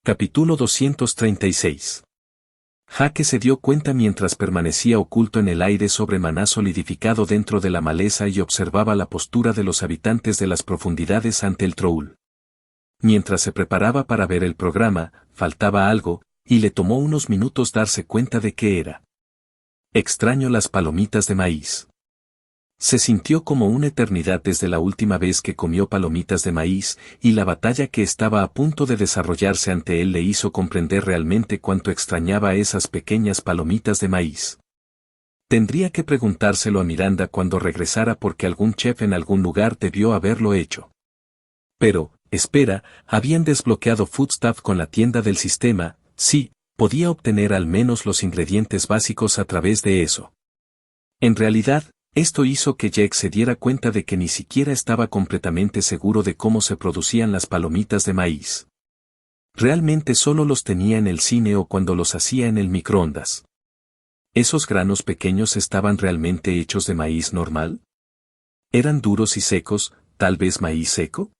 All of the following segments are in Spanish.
Capítulo 236. Jake se dio cuenta mientras permanecía oculto en el aire sobre maná solidificado dentro de la maleza y observaba la postura de los habitantes de las profundidades ante el Troul. Mientras se preparaba para ver el programa, faltaba algo, y le tomó unos minutos darse cuenta de qué era. Extraño las palomitas de maíz. Se sintió como una eternidad desde la última vez que comió palomitas de maíz, y la batalla que estaba a punto de desarrollarse ante él le hizo comprender realmente cuánto extrañaba esas pequeñas palomitas de maíz. Tendría que preguntárselo a Miranda cuando regresara porque algún chef en algún lugar debió haberlo hecho. Pero, espera, habían desbloqueado Foodstuff con la tienda del sistema, sí, podía obtener al menos los ingredientes básicos a través de eso. En realidad, esto hizo que Jake se diera cuenta de que ni siquiera estaba completamente seguro de cómo se producían las palomitas de maíz. Realmente solo los tenía en el cine o cuando los hacía en el microondas. ¿Esos granos pequeños estaban realmente hechos de maíz normal? ¿Eran duros y secos, tal vez maíz seco?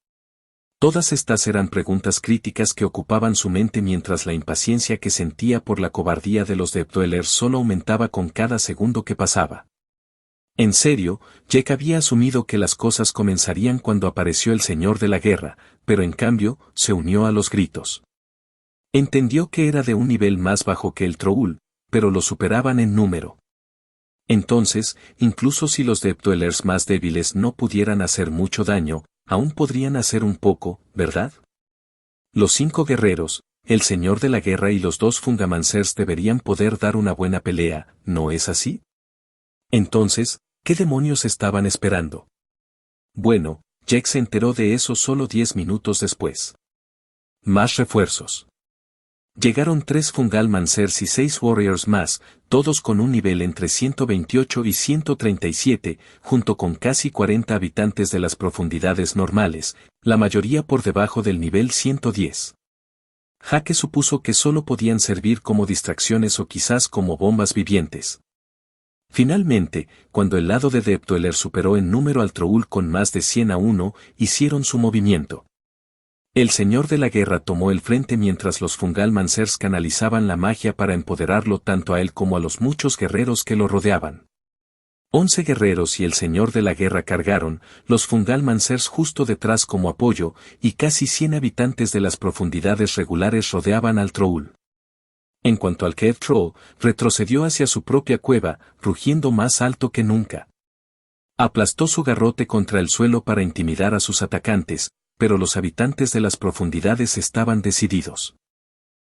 Todas estas eran preguntas críticas que ocupaban su mente mientras la impaciencia que sentía por la cobardía de los Deptwellers solo aumentaba con cada segundo que pasaba. En serio, Jake había asumido que las cosas comenzarían cuando apareció el Señor de la Guerra, pero en cambio, se unió a los gritos. Entendió que era de un nivel más bajo que el Troul, pero lo superaban en número. Entonces, incluso si los Deptwellers más débiles no pudieran hacer mucho daño, aún podrían hacer un poco, ¿verdad? Los 5 guerreros, el Señor de la Guerra y los 2 Fungamancers deberían poder dar una buena pelea, ¿no es así? Entonces, ¿qué demonios estaban esperando? Bueno, Jake se enteró de eso solo 10 minutos después. Más refuerzos. Llegaron 3 Fungamancers y 6 Warriors más, todos con un nivel entre 128 y 137, junto con casi 40 habitantes de las profundidades normales, la mayoría por debajo del nivel 110. Jake supuso que solo podían servir como distracciones o quizás como bombas vivientes. Finalmente, cuando el lado de Deptweller superó en número al Troul con más de 100-1, hicieron su movimiento. El Señor de la Guerra tomó el frente mientras los Fungamancers canalizaban la magia para empoderarlo tanto a él como a los muchos guerreros que lo rodeaban. 11 guerreros y el Señor de la Guerra cargaron, los Fungamancers justo detrás como apoyo, y casi 100 habitantes de las profundidades regulares rodeaban al Troul. En cuanto al Cave Troll, retrocedió hacia su propia cueva, rugiendo más alto que nunca. Aplastó su garrote contra el suelo para intimidar a sus atacantes, pero los habitantes de las profundidades estaban decididos.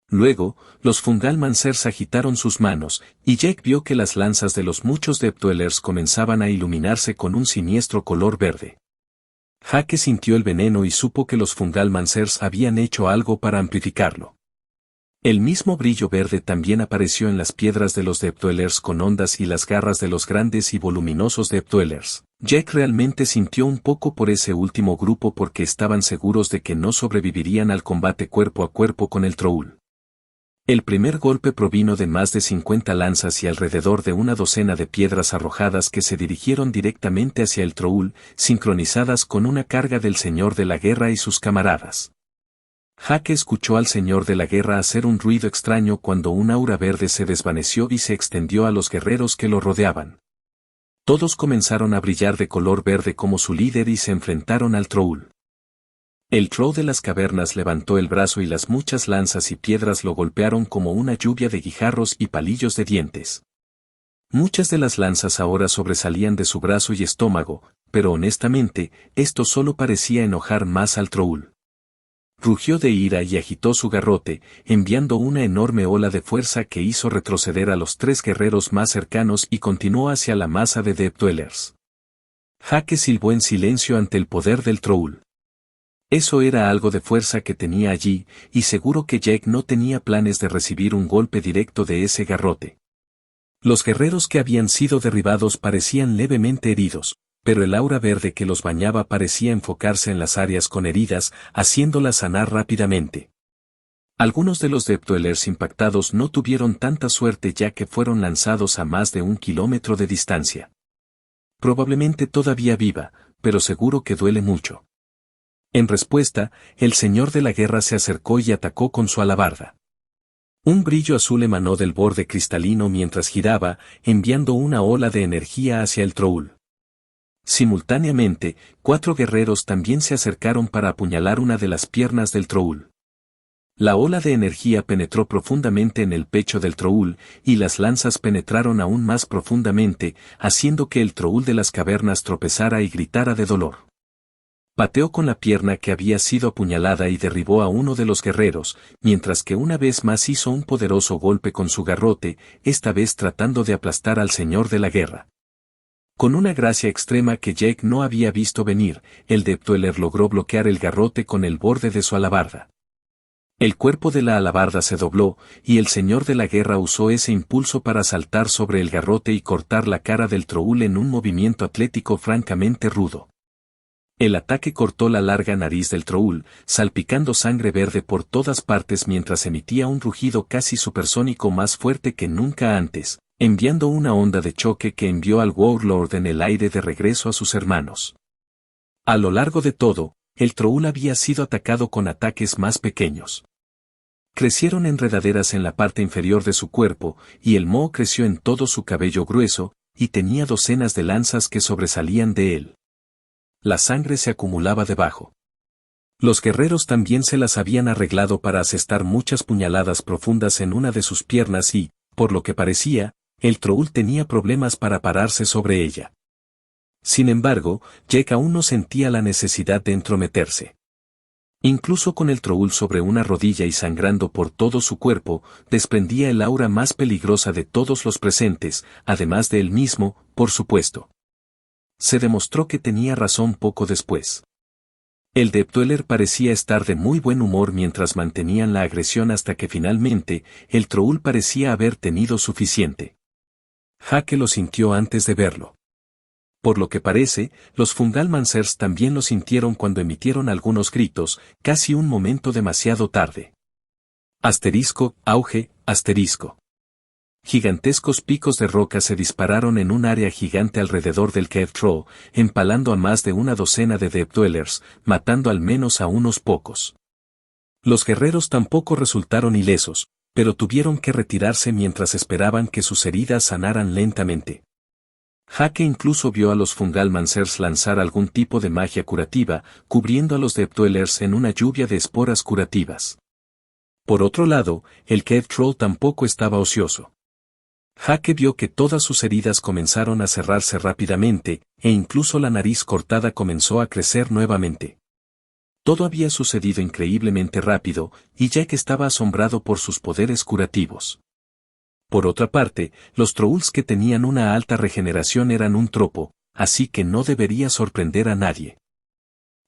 Luego, los Fungamancers agitaron sus manos, y Jake vio que las lanzas de los muchos Deptwellers comenzaban a iluminarse con un siniestro color verde. Jake sintió el veneno y supo que los Fungamancers habían hecho algo para amplificarlo. El mismo brillo verde también apareció en las piedras de los Deptwellers con ondas y las garras de los grandes y voluminosos Deptwellers. Jake realmente sintió un poco por ese último grupo porque estaban seguros de que no sobrevivirían al combate cuerpo a cuerpo con el Troul. El primer golpe provino de más de 50 lanzas y alrededor de una docena de piedras arrojadas que se dirigieron directamente hacia el Troul, sincronizadas con una carga del Señor de la Guerra y sus camaradas. Jake escuchó al Señor de la Guerra hacer un ruido extraño cuando un aura verde se desvaneció y se extendió a los guerreros que lo rodeaban. Todos comenzaron a brillar de color verde como su líder y se enfrentaron al Troul. El Troll de las cavernas levantó el brazo y las muchas lanzas y piedras lo golpearon como una lluvia de guijarros y palillos de dientes. Muchas de las lanzas ahora sobresalían de su brazo y estómago, pero honestamente, esto solo parecía enojar más al Troul. Rugió de ira y agitó su garrote, enviando una enorme ola de fuerza que hizo retroceder a los 3 guerreros más cercanos y continuó hacia la masa de Deptwellers. Jake silbó en silencio ante el poder del Troul. Eso era algo de fuerza que tenía allí, y seguro que Jake no tenía planes de recibir un golpe directo de ese garrote. Los guerreros que habían sido derribados parecían levemente heridos, pero el aura verde que los bañaba parecía enfocarse en las áreas con heridas, haciéndolas sanar rápidamente. Algunos de los Deptwellers impactados no tuvieron tanta suerte ya que fueron lanzados a más de 1 kilómetro de distancia. Probablemente todavía viva, pero seguro que duele mucho. En respuesta, el señor de la guerra se acercó y atacó con su alabarda. Un brillo azul emanó del borde cristalino mientras giraba, enviando una ola de energía hacia el Troul. Simultáneamente, 4 guerreros también se acercaron para apuñalar una de las piernas del Troul. La ola de energía penetró profundamente en el pecho del Troul, y las lanzas penetraron aún más profundamente, haciendo que el Troul de las cavernas tropezara y gritara de dolor. Pateó con la pierna que había sido apuñalada y derribó a uno de los guerreros, mientras que una vez más hizo un poderoso golpe con su garrote, esta vez tratando de aplastar al señor de la guerra. Con una gracia extrema que Jake no había visto venir, el Deptweller logró bloquear el garrote con el borde de su alabarda. El cuerpo de la alabarda se dobló, y el señor de la guerra usó ese impulso para saltar sobre el garrote y cortar la cara del Troul en un movimiento atlético francamente rudo. El ataque cortó la larga nariz del Troul, salpicando sangre verde por todas partes mientras emitía un rugido casi supersónico más fuerte que nunca antes, enviando una onda de choque que envió al Warlord en el aire de regreso a sus hermanos. A lo largo de todo, el Troul había sido atacado con ataques más pequeños. Crecieron enredaderas en la parte inferior de su cuerpo, y el moho creció en todo su cabello grueso, y tenía docenas de lanzas que sobresalían de él. La sangre se acumulaba debajo. Los guerreros también se las habían arreglado para asestar muchas puñaladas profundas en una de sus piernas y, por lo que parecía, el Troul tenía problemas para pararse sobre ella. Sin embargo, Jake aún no sentía la necesidad de entrometerse. Incluso con el Troul sobre una rodilla y sangrando por todo su cuerpo, desprendía el aura más peligrosa de todos los presentes, además de él mismo, por supuesto. Se demostró que tenía razón poco después. El Deptweller parecía estar de muy buen humor mientras mantenían la agresión hasta que finalmente, el Troul parecía haber tenido suficiente. Jake lo sintió antes de verlo. Por lo que parece, los Fungalmancers también lo sintieron cuando emitieron algunos gritos, casi un momento demasiado tarde. Asterisco, auge, asterisco. Gigantescos picos de roca se dispararon en un área gigante alrededor del Cave Troll, empalando a más de una docena de Deptwellers, matando al menos a unos pocos. Los guerreros tampoco resultaron ilesos, pero tuvieron que retirarse mientras esperaban que sus heridas sanaran lentamente. Jake incluso vio a los Fungalmancers lanzar algún tipo de magia curativa, cubriendo a los Deptwellers en una lluvia de esporas curativas. Por otro lado, el Cave Troll tampoco estaba ocioso. Jake vio que todas sus heridas comenzaron a cerrarse rápidamente, e incluso la nariz cortada comenzó a crecer nuevamente. Todo había sucedido increíblemente rápido, y Jake estaba asombrado por sus poderes curativos. Por otra parte, los Trolls que tenían una alta regeneración eran un tropo, así que no debería sorprender a nadie.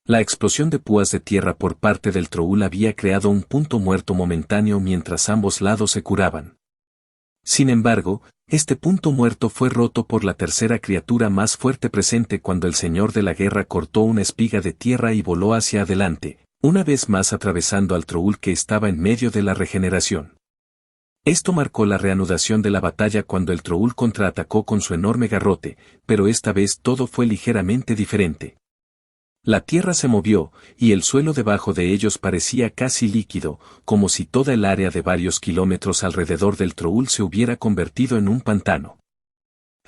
La explosión de púas de tierra por parte del Troll había creado un punto muerto momentáneo mientras ambos lados se curaban. Sin embargo, este punto muerto fue roto por la tercera criatura más fuerte presente cuando el señor de la guerra cortó una espiga de tierra y voló hacia adelante, una vez más atravesando al Troll que estaba en medio de la regeneración. Esto marcó la reanudación de la batalla cuando el Troll contraatacó con su enorme garrote, pero esta vez todo fue ligeramente diferente. La tierra se movió, y el suelo debajo de ellos parecía casi líquido, como si toda el área de varios kilómetros alrededor del Troll se hubiera convertido en un pantano.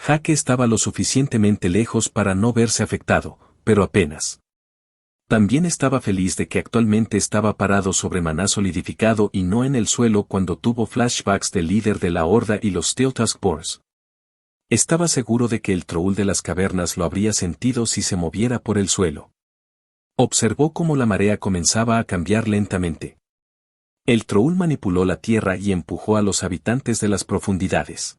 Jake estaba lo suficientemente lejos para no verse afectado, pero apenas. También estaba feliz de que actualmente estaba parado sobre maná solidificado y no en el suelo cuando tuvo flashbacks del líder de la Horda y los Steel Task Force. Estaba seguro de que el Troll de las cavernas lo habría sentido si se moviera por el suelo. Observó cómo la marea comenzaba a cambiar lentamente. El Troll manipuló la tierra y empujó a los habitantes de las profundidades.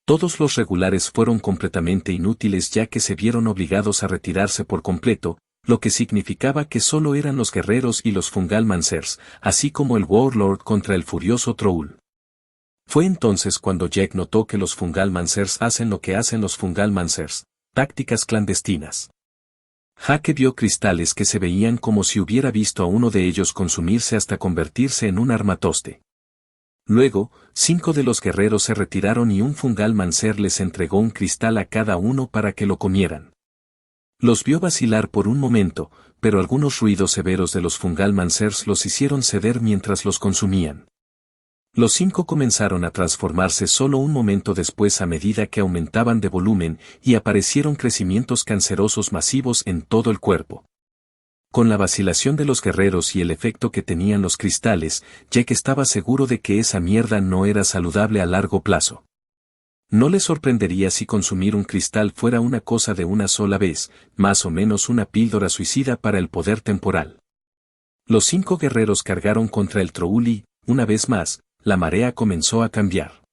Todos los regulares fueron completamente inútiles ya que se vieron obligados a retirarse por completo, lo que significaba que solo eran los guerreros y los Fungalmancers, así como el Warlord contra el furioso Troll. Fue entonces cuando Jake notó que los Fungalmancers hacen lo que hacen los Fungalmancers, tácticas clandestinas. Jake vio cristales que se veían como si hubiera visto a uno de ellos consumirse hasta convertirse en un armatoste. Luego, 5 de los guerreros se retiraron y un Fungalmancer les entregó un cristal a cada uno para que lo comieran. Los vio vacilar por un momento, pero algunos ruidos severos de los Fungalmancers los hicieron ceder mientras los consumían. Los 5 comenzaron a transformarse solo un momento después a medida que aumentaban de volumen y aparecieron crecimientos cancerosos masivos en todo el cuerpo. Con la vacilación de los guerreros y el efecto que tenían los cristales, Jack estaba seguro de que esa mierda no era saludable a largo plazo. No le sorprendería si consumir un cristal fuera una cosa de una sola vez, más o menos una píldora suicida para el poder temporal. Los 5 guerreros cargaron contra el Troll y, una vez más, la marea comenzó a cambiar.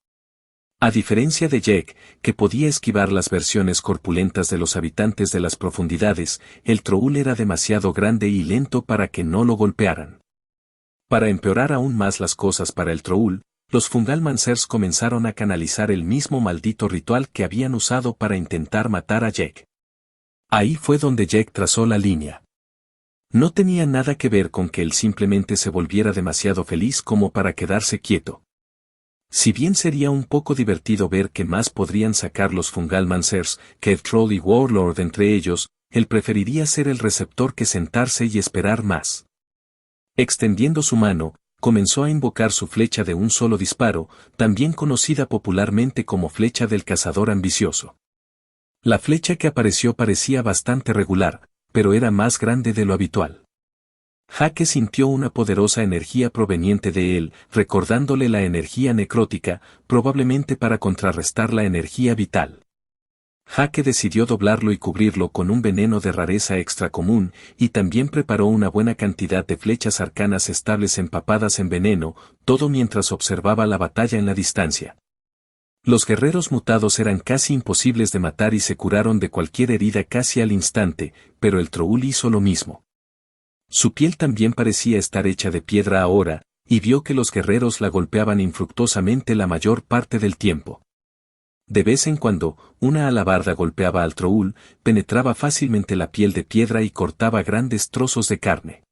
A diferencia de Jack, que podía esquivar las versiones corpulentas de los habitantes de las profundidades, el Troll era demasiado grande y lento para que no lo golpearan. Para empeorar aún más las cosas para el Troll, los Fungalmancers comenzaron a canalizar el mismo maldito ritual que habían usado para intentar matar a Jack. Ahí fue donde Jack trazó la línea. No tenía nada que ver con que él simplemente se volviera demasiado feliz como para quedarse quieto. Si bien sería un poco divertido ver qué más podrían sacar los Fungalmancers, Cave Troll y Warlord entre ellos, él preferiría ser el receptor que sentarse y esperar más. Extendiendo su mano, comenzó a invocar su flecha de un solo disparo, también conocida popularmente como flecha del cazador ambicioso. La flecha que apareció parecía bastante regular, pero era más grande de lo habitual. Jake sintió una poderosa energía proveniente de él, recordándole la energía necrótica, probablemente para contrarrestar la energía vital. Jake decidió doblarlo y cubrirlo con un veneno de rareza extra común, y también preparó una buena cantidad de flechas arcanas estables empapadas en veneno, todo mientras observaba la batalla en la distancia. Los guerreros mutados eran casi imposibles de matar y se curaron de cualquier herida casi al instante, pero el Troll hizo lo mismo. Su piel también parecía estar hecha de piedra ahora, y vio que los guerreros la golpeaban infructuosamente la mayor parte del tiempo. De vez en cuando, una alabarda golpeaba al Troll, penetraba fácilmente la piel de piedra y cortaba grandes trozos de carne.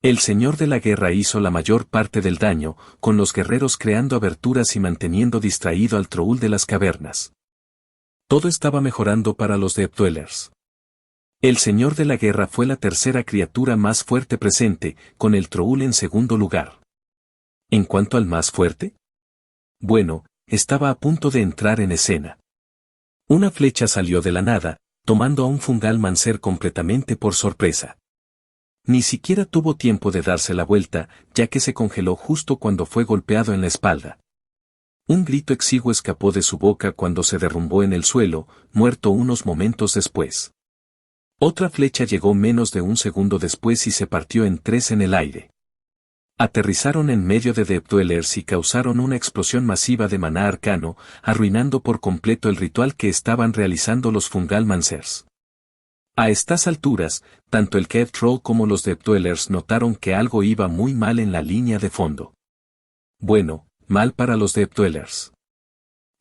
El señor de la guerra hizo la mayor parte del daño, con los guerreros creando aberturas y manteniendo distraído al Troll de las cavernas. Todo estaba mejorando para los Deep Dwellers. El señor de la guerra fue la tercera criatura más fuerte presente, con el Troll en segundo lugar. ¿En cuanto al más fuerte? Bueno, estaba a punto de entrar en escena. Una flecha salió de la nada, tomando a un Fungalmancer completamente por sorpresa. Ni siquiera tuvo tiempo de darse la vuelta, ya que se congeló justo cuando fue golpeado en la espalda. Un grito exiguo escapó de su boca cuando se derrumbó en el suelo, muerto unos momentos después. Otra flecha llegó menos de un segundo después y se partió en 3 en el aire. Aterrizaron en medio de Deep Dwellers y causaron una explosión masiva de maná arcano, arruinando por completo el ritual que estaban realizando los Fungalmancers. A estas alturas, tanto el Cave Troll como los Deep Dwellers notaron que algo iba muy mal en la línea de fondo. Bueno, mal para los Deep Dwellers.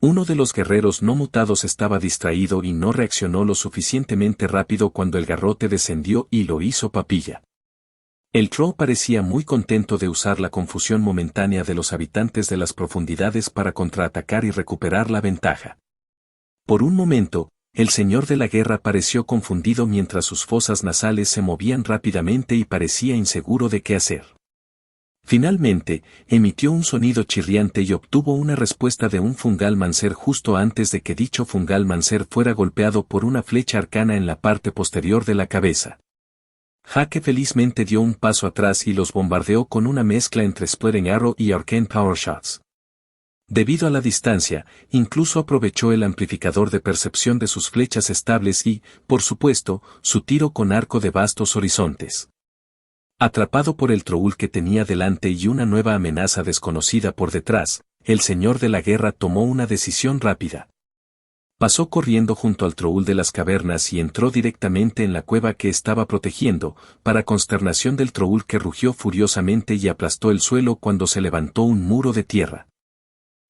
Uno de los guerreros no mutados estaba distraído y no reaccionó lo suficientemente rápido cuando el garrote descendió y lo hizo papilla. El Troll parecía muy contento de usar la confusión momentánea de los habitantes de las profundidades para contraatacar y recuperar la ventaja. Por un momento, el señor de la guerra pareció confundido mientras sus fosas nasales se movían rápidamente y parecía inseguro de qué hacer. Finalmente, emitió un sonido chirriante y obtuvo una respuesta de un Fungalmancer justo antes de que dicho Fungalmancer fuera golpeado por una flecha arcana en la parte posterior de la cabeza. Jake felizmente dio un paso atrás y los bombardeó con una mezcla entre Splitting Arrow y Arcane Power Shots. Debido a la distancia, incluso aprovechó el amplificador de percepción de sus flechas estables y, por supuesto, su tiro con arco de vastos horizontes. Atrapado por el Troll que tenía delante y una nueva amenaza desconocida por detrás, el señor de la guerra tomó una decisión rápida. Pasó corriendo junto al Troll de las cavernas y entró directamente en la cueva que estaba protegiendo, para consternación del Troll que rugió furiosamente y aplastó el suelo cuando se levantó un muro de tierra.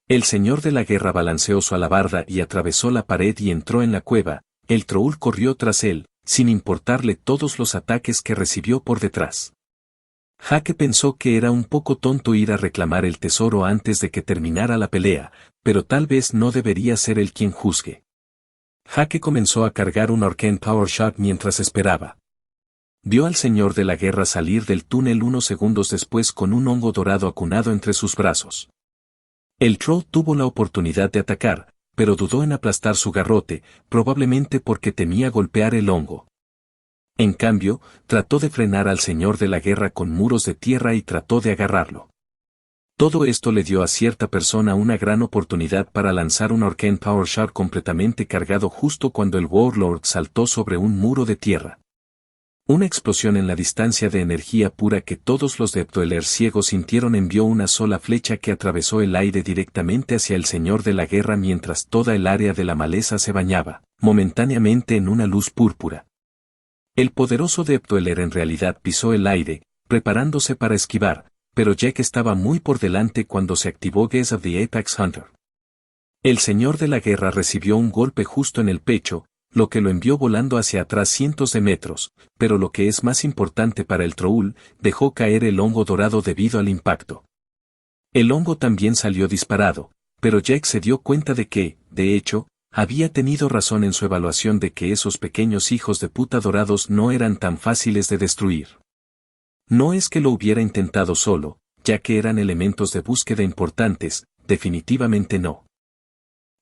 El señor de la guerra balanceó su alabarda y atravesó la pared y entró en la cueva. El Troll corrió tras él, sin importarle todos los ataques que recibió por detrás. Jake pensó que era un poco tonto ir a reclamar el tesoro antes de que terminara la pelea, pero tal vez no debería ser él quien juzgue. Jake comenzó a cargar un Arcane Power Shot mientras esperaba. Vio al señor de la guerra salir del túnel unos segundos después con un hongo dorado acunado entre sus brazos. El troll tuvo la oportunidad de atacar, pero dudó en aplastar su garrote, probablemente porque temía golpear el hongo. En cambio, trató de frenar al señor de la guerra con muros de tierra y trató de agarrarlo. Todo esto le dio a cierta persona una gran oportunidad para lanzar un Arcane Power Shot completamente cargado justo cuando el Warlord saltó sobre un muro de tierra. Una explosión en la distancia de energía pura que todos los Deptwellers ciegos sintieron envió una sola flecha que atravesó el aire directamente hacia el señor de la guerra mientras toda el área de la maleza se bañaba, momentáneamente en una luz púrpura. El poderoso Deptweller en realidad pisó el aire, preparándose para esquivar, pero Jack estaba muy por delante cuando se activó Gaze of the Apex Hunter. El señor de la guerra recibió un golpe justo en el pecho, lo que lo envió volando hacia atrás cientos de metros, pero lo que es más importante para el troll, dejó caer el hongo dorado debido al impacto. El hongo también salió disparado, pero Jack se dio cuenta de que, de hecho, había tenido razón en su evaluación de que esos pequeños hijos de puta dorados no eran tan fáciles de destruir. No es que lo hubiera intentado solo, ya que eran elementos de búsqueda importantes, definitivamente no.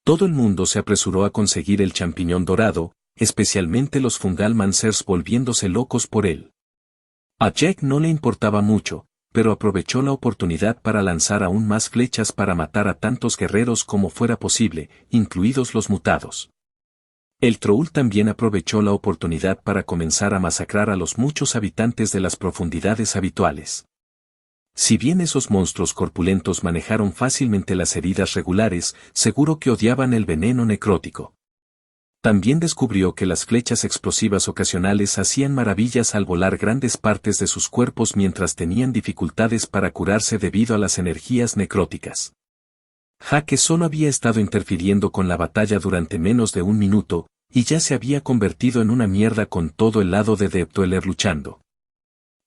Todo el mundo se apresuró a conseguir el champiñón dorado, especialmente los Fungal Mancers volviéndose locos por él. A Jack no le importaba mucho, pero aprovechó la oportunidad para lanzar aún más flechas para matar a tantos guerreros como fuera posible, incluidos los mutados. El troll también aprovechó la oportunidad para comenzar a masacrar a los muchos habitantes de las profundidades habituales. Si bien esos monstruos corpulentos manejaron fácilmente las heridas regulares, seguro que odiaban el veneno necrótico. También descubrió que las flechas explosivas ocasionales hacían maravillas al volar grandes partes de sus cuerpos mientras tenían dificultades para curarse debido a las energías necróticas. Jake solo había estado interfiriendo con la batalla durante menos de un minuto, y ya se había convertido en una mierda con todo el lado de Deptweller luchando.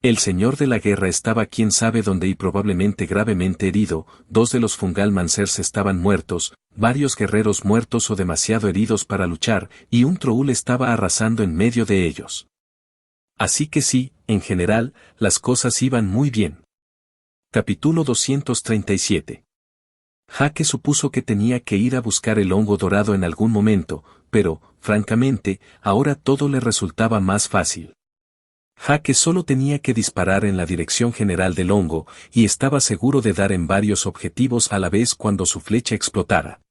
El señor de la guerra estaba quién sabe dónde y probablemente gravemente herido, 2 de los Fungal Mancers estaban muertos, varios guerreros muertos o demasiado heridos para luchar, y un troll estaba arrasando en medio de ellos. Así que sí, en general, las cosas iban muy bien. Capítulo 237. Jake supuso que tenía que ir a buscar el hongo dorado en algún momento, pero, francamente, ahora todo le resultaba más fácil. Jake solo tenía que disparar en la dirección general del hongo, y estaba seguro de dar en varios objetivos a la vez cuando su flecha explotara.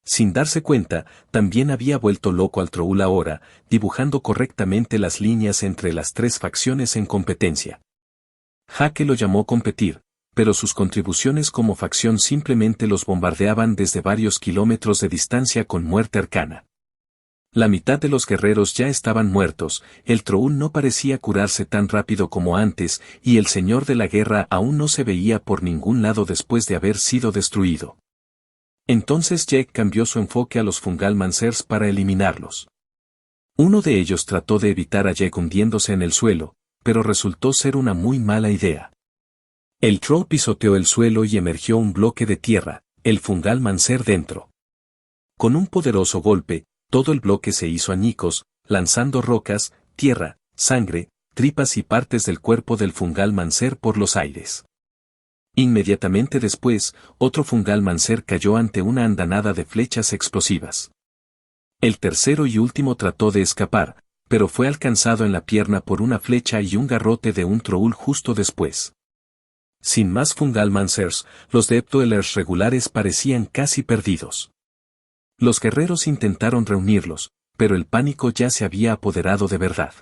Sin darse cuenta, también había vuelto loco al troll ahora, dibujando correctamente las líneas entre las 3 facciones en competencia. Jake lo llamó competir, pero sus contribuciones como facción simplemente los bombardeaban desde varios kilómetros de distancia con muerte arcana. La mitad de los guerreros ya estaban muertos, el troll no parecía curarse tan rápido como antes, y el señor de la guerra aún no se veía por ningún lado después de haber sido destruido. Entonces Jack cambió su enfoque a los Fungal Mancers para eliminarlos. Uno de ellos trató de evitar a Jack hundiéndose en el suelo, pero resultó ser una muy mala idea. El troll pisoteó el suelo y emergió un bloque de tierra, el Fungal Mancer dentro. Con un poderoso golpe, todo el bloque se hizo añicos, lanzando rocas, tierra, sangre, tripas y partes del cuerpo del Fungal Mancer por los aires. Inmediatamente después, otro Fungal Mancer cayó ante una andanada de flechas explosivas. El tercero y último trató de escapar, pero fue alcanzado en la pierna por una flecha y un garrote de un troll justo después. Sin más Fungal Mancers, los Deptwellers regulares parecían casi perdidos. Los guerreros intentaron reunirlos, pero el pánico ya se había apoderado de verdad.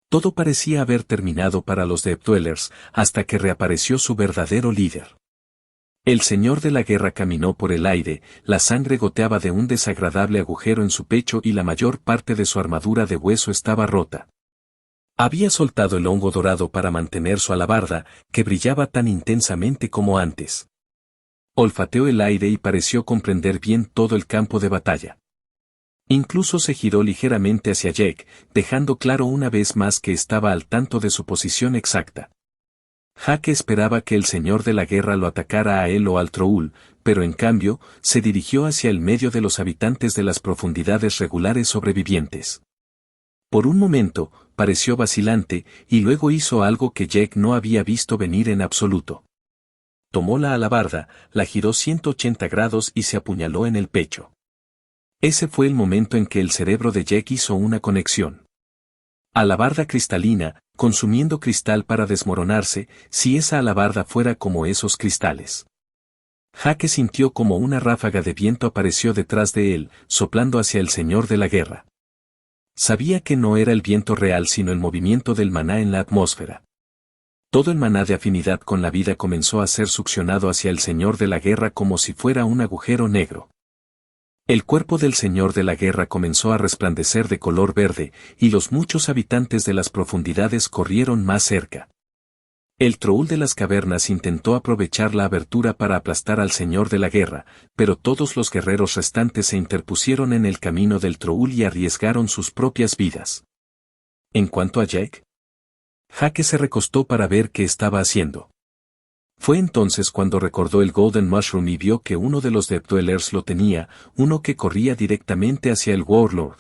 Todo parecía haber terminado para los Deptwellers, hasta que reapareció su verdadero líder. El señor de la guerra caminó por el aire, la sangre goteaba de un desagradable agujero en su pecho y la mayor parte de su armadura de hueso estaba rota. Había soltado el hongo dorado para mantener su alabarda, que brillaba tan intensamente como antes. Olfateó el aire y pareció comprender bien todo el campo de batalla. Incluso se giró ligeramente hacia Jack, dejando claro una vez más que estaba al tanto de su posición exacta. Jake esperaba que el señor de la guerra lo atacara a él o al Troll, pero en cambio, se dirigió hacia el medio de los habitantes de las profundidades regulares sobrevivientes. Por un momento, pareció vacilante, y luego hizo algo que Jake no había visto venir en absoluto. Tomó la alabarda, la giró 180 grados y se apuñaló en el pecho. Ese fue el momento en que el cerebro de Jake hizo una conexión. Alabarda cristalina, consumiendo cristal para desmoronarse, si esa alabarda fuera como esos cristales. Jake sintió como una ráfaga de viento apareció detrás de él, soplando hacia el señor de la guerra. Sabía que no era el viento real sino el movimiento del maná en la atmósfera. Todo el maná de afinidad con la vida comenzó a ser succionado hacia el señor de la guerra como si fuera un agujero negro. El cuerpo del señor de la guerra comenzó a resplandecer de color verde, y los muchos habitantes de las profundidades corrieron más cerca. El Troll de las cavernas intentó aprovechar la abertura para aplastar al señor de la guerra, pero todos los guerreros restantes se interpusieron en el camino del Troll y arriesgaron sus propias vidas. En cuanto a Jake, Jake se recostó para ver qué estaba haciendo. Fue entonces cuando recordó el Golden Mushroom y vio que uno de los Death Dwellers lo tenía, uno que corría directamente hacia el Warlord.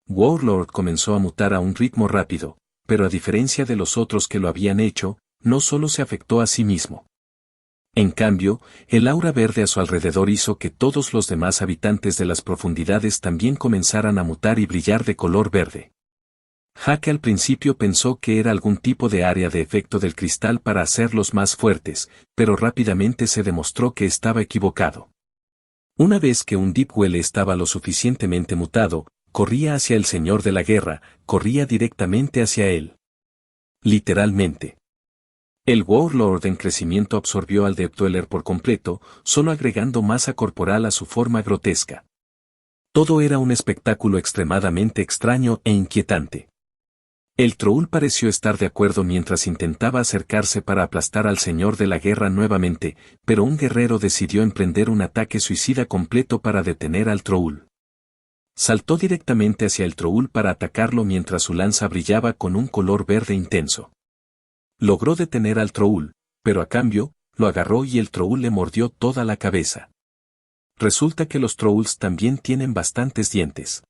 Warlord comenzó a mutar a un ritmo rápido, pero a diferencia de los otros que lo habían hecho, no solo se afectó a sí mismo. En cambio, el aura verde a su alrededor hizo que todos los demás habitantes de las profundidades también comenzaran a mutar y brillar de color verde. Jake al principio pensó que era algún tipo de área de efecto del cristal para hacerlos más fuertes, pero rápidamente se demostró que estaba equivocado. Una vez que un Deep Well estaba lo suficientemente mutado, corría hacia el señor de la guerra, corría directamente hacia él. Literalmente. El Warlord en crecimiento absorbió al Death Dweller por completo, solo agregando masa corporal a su forma grotesca. Todo era un espectáculo extremadamente extraño e inquietante. El Troll pareció estar de acuerdo mientras intentaba acercarse para aplastar al señor de la guerra nuevamente, pero un guerrero decidió emprender un ataque suicida completo para detener al Troll. Saltó directamente hacia el Troll para atacarlo mientras su lanza brillaba con un color verde intenso. Logró detener al Troll, pero a cambio, lo agarró y el Troll le mordió toda la cabeza. Resulta que los Trolls también tienen bastantes dientes.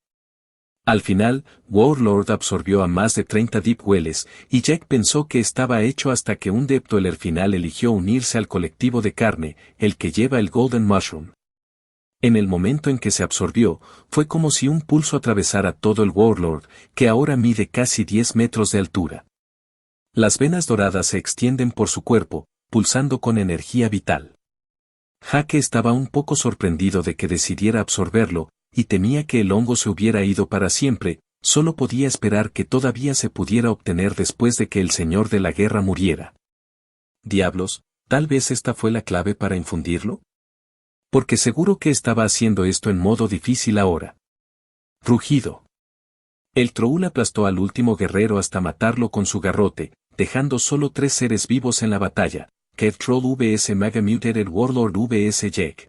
Al final, Warlord absorbió a más de 30 Deep Wells, y Jack pensó que estaba hecho hasta que un Death Dweller final eligió unirse al colectivo de carne, el que lleva el Golden Mushroom. En el momento en que se absorbió, fue como si un pulso atravesara todo el Warlord, que ahora mide casi 10 metros de altura. Las venas doradas se extienden por su cuerpo, pulsando con energía vital. Jake estaba un poco sorprendido de que decidiera absorberlo, y temía que el hongo se hubiera ido para siempre, solo podía esperar que todavía se pudiera obtener después de que el señor de la guerra muriera. Diablos, ¿tal vez esta fue la clave para infundirlo? Porque seguro que estaba haciendo esto en modo difícil ahora. Rugido. El Troll aplastó al último guerrero hasta matarlo con su garrote, dejando solo 3 seres vivos en la batalla, Kev Troll vs Mega Mutated Warlord vs Jake.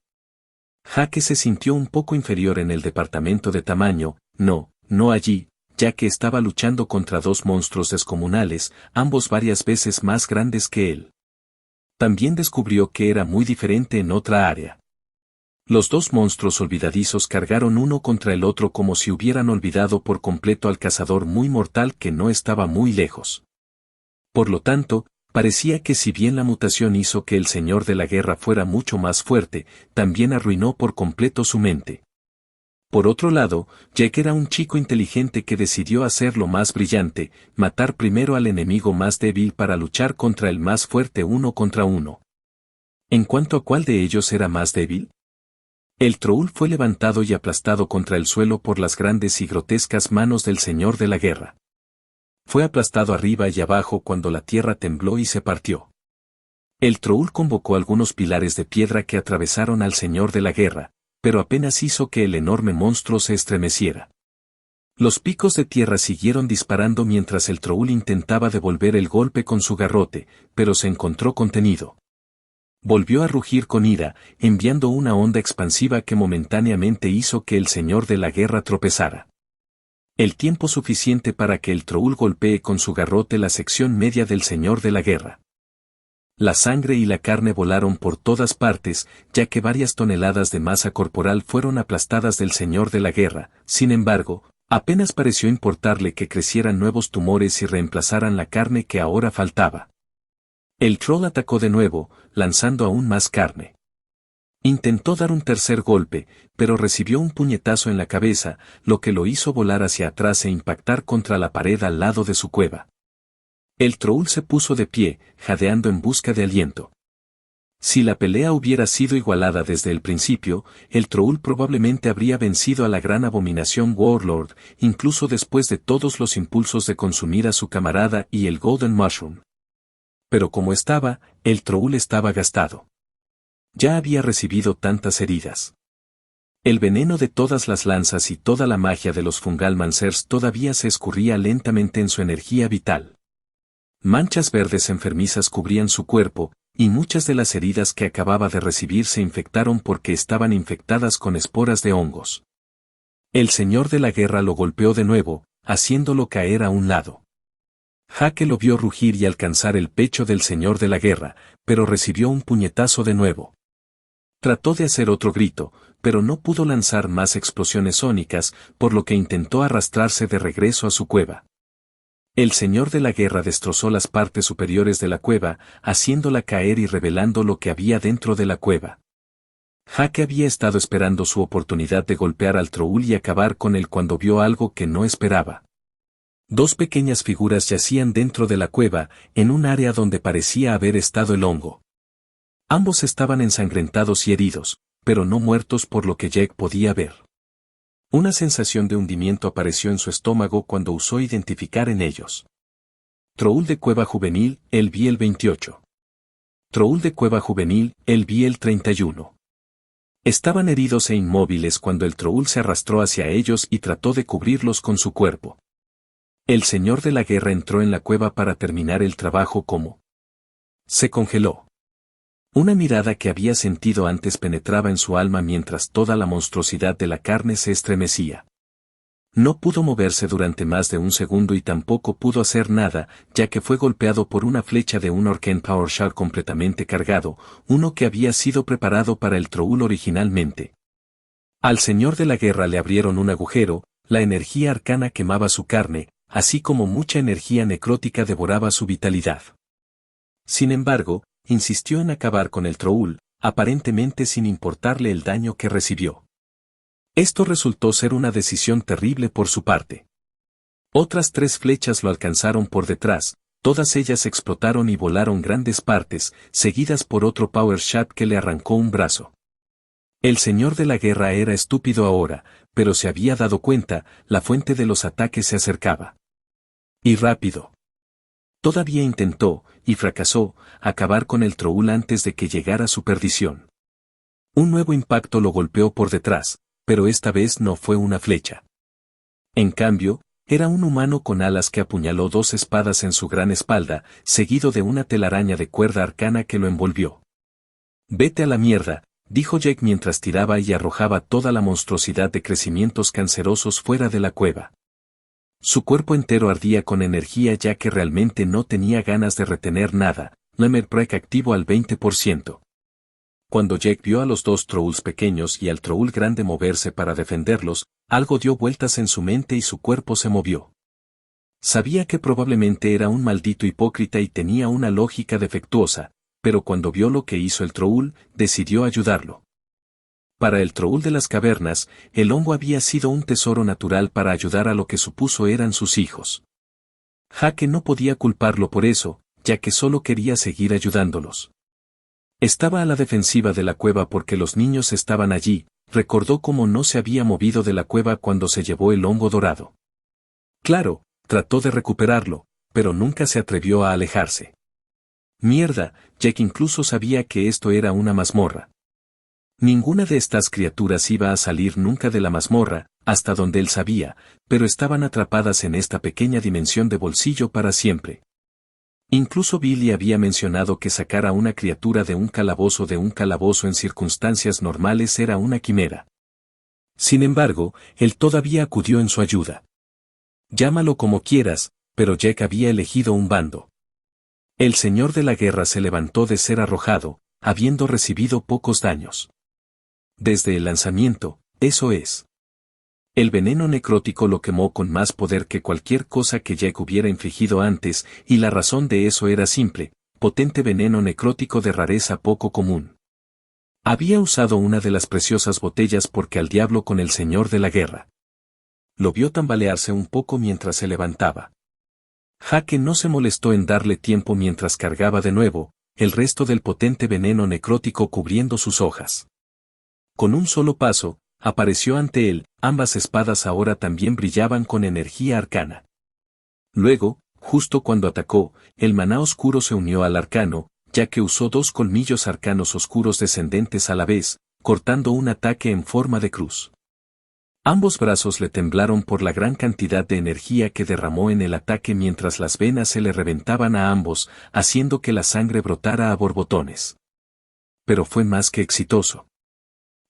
Jake se sintió un poco inferior en el departamento de tamaño, no allí, ya que estaba luchando contra 2 monstruos descomunales, ambos varias veces más grandes que él. También descubrió que era muy diferente en otra área. Los 2 monstruos olvidadizos cargaron uno contra el otro como si hubieran olvidado por completo al cazador muy mortal que no estaba muy lejos. Por lo tanto, parecía que si bien la mutación hizo que el señor de la guerra fuera mucho más fuerte, también arruinó por completo su mente. Por otro lado, Jake era un chico inteligente que decidió hacerlo más brillante, matar primero al enemigo más débil para luchar contra el más fuerte 1 contra 1. En cuanto a cuál de ellos era más débil, el Troll fue levantado y aplastado contra el suelo por las grandes y grotescas manos del señor de la guerra. Fue aplastado arriba y abajo cuando la tierra tembló y se partió. El Troll convocó algunos pilares de piedra que atravesaron al señor de la guerra, pero apenas hizo que el enorme monstruo se estremeciera. Los picos de tierra siguieron disparando mientras el Troll intentaba devolver el golpe con su garrote, pero se encontró contenido. Volvió a rugir con ira, enviando una onda expansiva que momentáneamente hizo que el señor de la guerra tropezara. El tiempo suficiente para que el Troll golpee con su garrote la sección media del señor de la guerra. La sangre y la carne volaron por todas partes, ya que varias toneladas de masa corporal fueron aplastadas del señor de la guerra. Sin embargo, apenas pareció importarle que crecieran nuevos tumores y reemplazaran la carne que ahora faltaba. El troll atacó de nuevo, lanzando aún más carne. Intentó dar un tercer golpe, pero recibió un puñetazo en la cabeza, lo que lo hizo volar hacia atrás e impactar contra la pared al lado de su cueva. El troll se puso de pie, jadeando en busca de aliento. Si la pelea hubiera sido igualada desde el principio, el troll probablemente habría vencido a la gran abominación Warlord, incluso después de todos los impulsos de consumir a su camarada y el Golden Mushroom. Pero como estaba, el troll estaba gastado. Ya había recibido tantas heridas. El veneno de todas las lanzas y toda la magia de los Fungalmancers todavía se escurría lentamente en su energía vital. Manchas verdes enfermizas cubrían su cuerpo, y muchas de las heridas que acababa de recibir se infectaron porque estaban infectadas con esporas de hongos. El señor de la guerra lo golpeó de nuevo, haciéndolo caer a un lado. Jake lo vio rugir y alcanzar el pecho del señor de la guerra, pero recibió un puñetazo de nuevo. Trató de hacer otro grito, pero no pudo lanzar más explosiones sónicas, por lo que intentó arrastrarse de regreso a su cueva. El señor de la guerra destrozó las partes superiores de la cueva, haciéndola caer y revelando lo que había dentro de la cueva. Jake había estado esperando su oportunidad de golpear al troll y acabar con él cuando vio algo que no esperaba. Dos pequeñas figuras yacían dentro de la cueva, en un área donde parecía haber estado el hongo. Ambos estaban ensangrentados y heridos, pero no muertos por lo que Jake podía ver. Una sensación de hundimiento apareció en su estómago cuando usó identificar en ellos. Troll de cueva juvenil, el Biel 28. Troll de cueva juvenil, el Biel 31. Estaban heridos e inmóviles cuando el troll se arrastró hacia ellos y trató de cubrirlos con su cuerpo. El señor de la guerra entró en la cueva para terminar el trabajo como. Se congeló. Una mirada que había sentido antes penetraba en su alma mientras toda la monstruosidad de la carne se estremecía. No pudo moverse durante más de un segundo y tampoco pudo hacer nada, ya que fue golpeado por una flecha de un Orken Power Shard completamente cargado, uno que había sido preparado para el troll originalmente. Al señor de la guerra le abrieron un agujero, la energía arcana quemaba su carne, así como mucha energía necrótica devoraba su vitalidad. Sin embargo, insistió en acabar con el troll, aparentemente sin importarle el daño que recibió. Esto resultó ser una decisión terrible por su parte. Otras 3 flechas lo alcanzaron por detrás, todas ellas explotaron y volaron grandes partes, seguidas por otro Power Shot que le arrancó un brazo. El señor de la guerra era estúpido ahora, pero se había dado cuenta, la fuente de los ataques se acercaba. Y rápido. Todavía intentó, y fracasó, acabar con el troll antes de que llegara su perdición. Un nuevo impacto lo golpeó por detrás, pero esta vez no fue una flecha. En cambio, era un humano con alas que apuñaló 2 espadas en su gran espalda, seguido de una telaraña de cuerda arcana que lo envolvió. «Vete a la mierda», dijo Jake mientras tiraba y arrojaba toda la monstruosidad de crecimientos cancerosos fuera de la cueva. Su cuerpo entero ardía con energía ya que realmente no tenía ganas de retener nada, Lemmer Break activo al 20%. Cuando Jake vio a los 2 trolls pequeños y al troll grande moverse para defenderlos, algo dio vueltas en su mente y su cuerpo se movió. Sabía que probablemente era un maldito hipócrita y tenía una lógica defectuosa, pero cuando vio lo que hizo el troll, decidió ayudarlo. Para el troll de las cavernas, el hongo había sido un tesoro natural para ayudar a lo que supuso eran sus hijos. Jake no podía culparlo por eso, ya que solo quería seguir ayudándolos. Estaba a la defensiva de la cueva porque los niños estaban allí, recordó cómo no se había movido de la cueva cuando se llevó el hongo dorado. Claro, trató de recuperarlo, pero nunca se atrevió a alejarse. Mierda, Jake incluso sabía que esto era una mazmorra. Ninguna de estas criaturas iba a salir nunca de la mazmorra, hasta donde él sabía, pero estaban atrapadas en esta pequeña dimensión de bolsillo para siempre. Incluso Billy había mencionado que sacar a una criatura de un calabozo en circunstancias normales era una quimera. Sin embargo, él todavía acudió en su ayuda. Llámalo como quieras, pero Jake había elegido un bando. El señor de la guerra se levantó de ser arrojado, habiendo recibido pocos daños. Desde el lanzamiento, eso es. El veneno necrótico lo quemó con más poder que cualquier cosa que Jack hubiera infligido antes, y la razón de eso era simple: potente veneno necrótico de rareza poco común. Había usado una de las preciosas botellas porque al diablo con el señor de la guerra. Lo vio tambalearse un poco mientras se levantaba. Jake no se molestó en darle tiempo mientras cargaba de nuevo, el resto del potente veneno necrótico cubriendo sus hojas. Con un solo paso, apareció ante él, ambas espadas ahora también brillaban con energía arcana. Luego, justo cuando atacó, el maná oscuro se unió al arcano, ya que usó dos colmillos arcanos oscuros descendentes a la vez, cortando un ataque en forma de cruz. Ambos brazos le temblaron por la gran cantidad de energía que derramó en el ataque mientras las venas se le reventaban a ambos, haciendo que la sangre brotara a borbotones. Pero fue más que exitoso.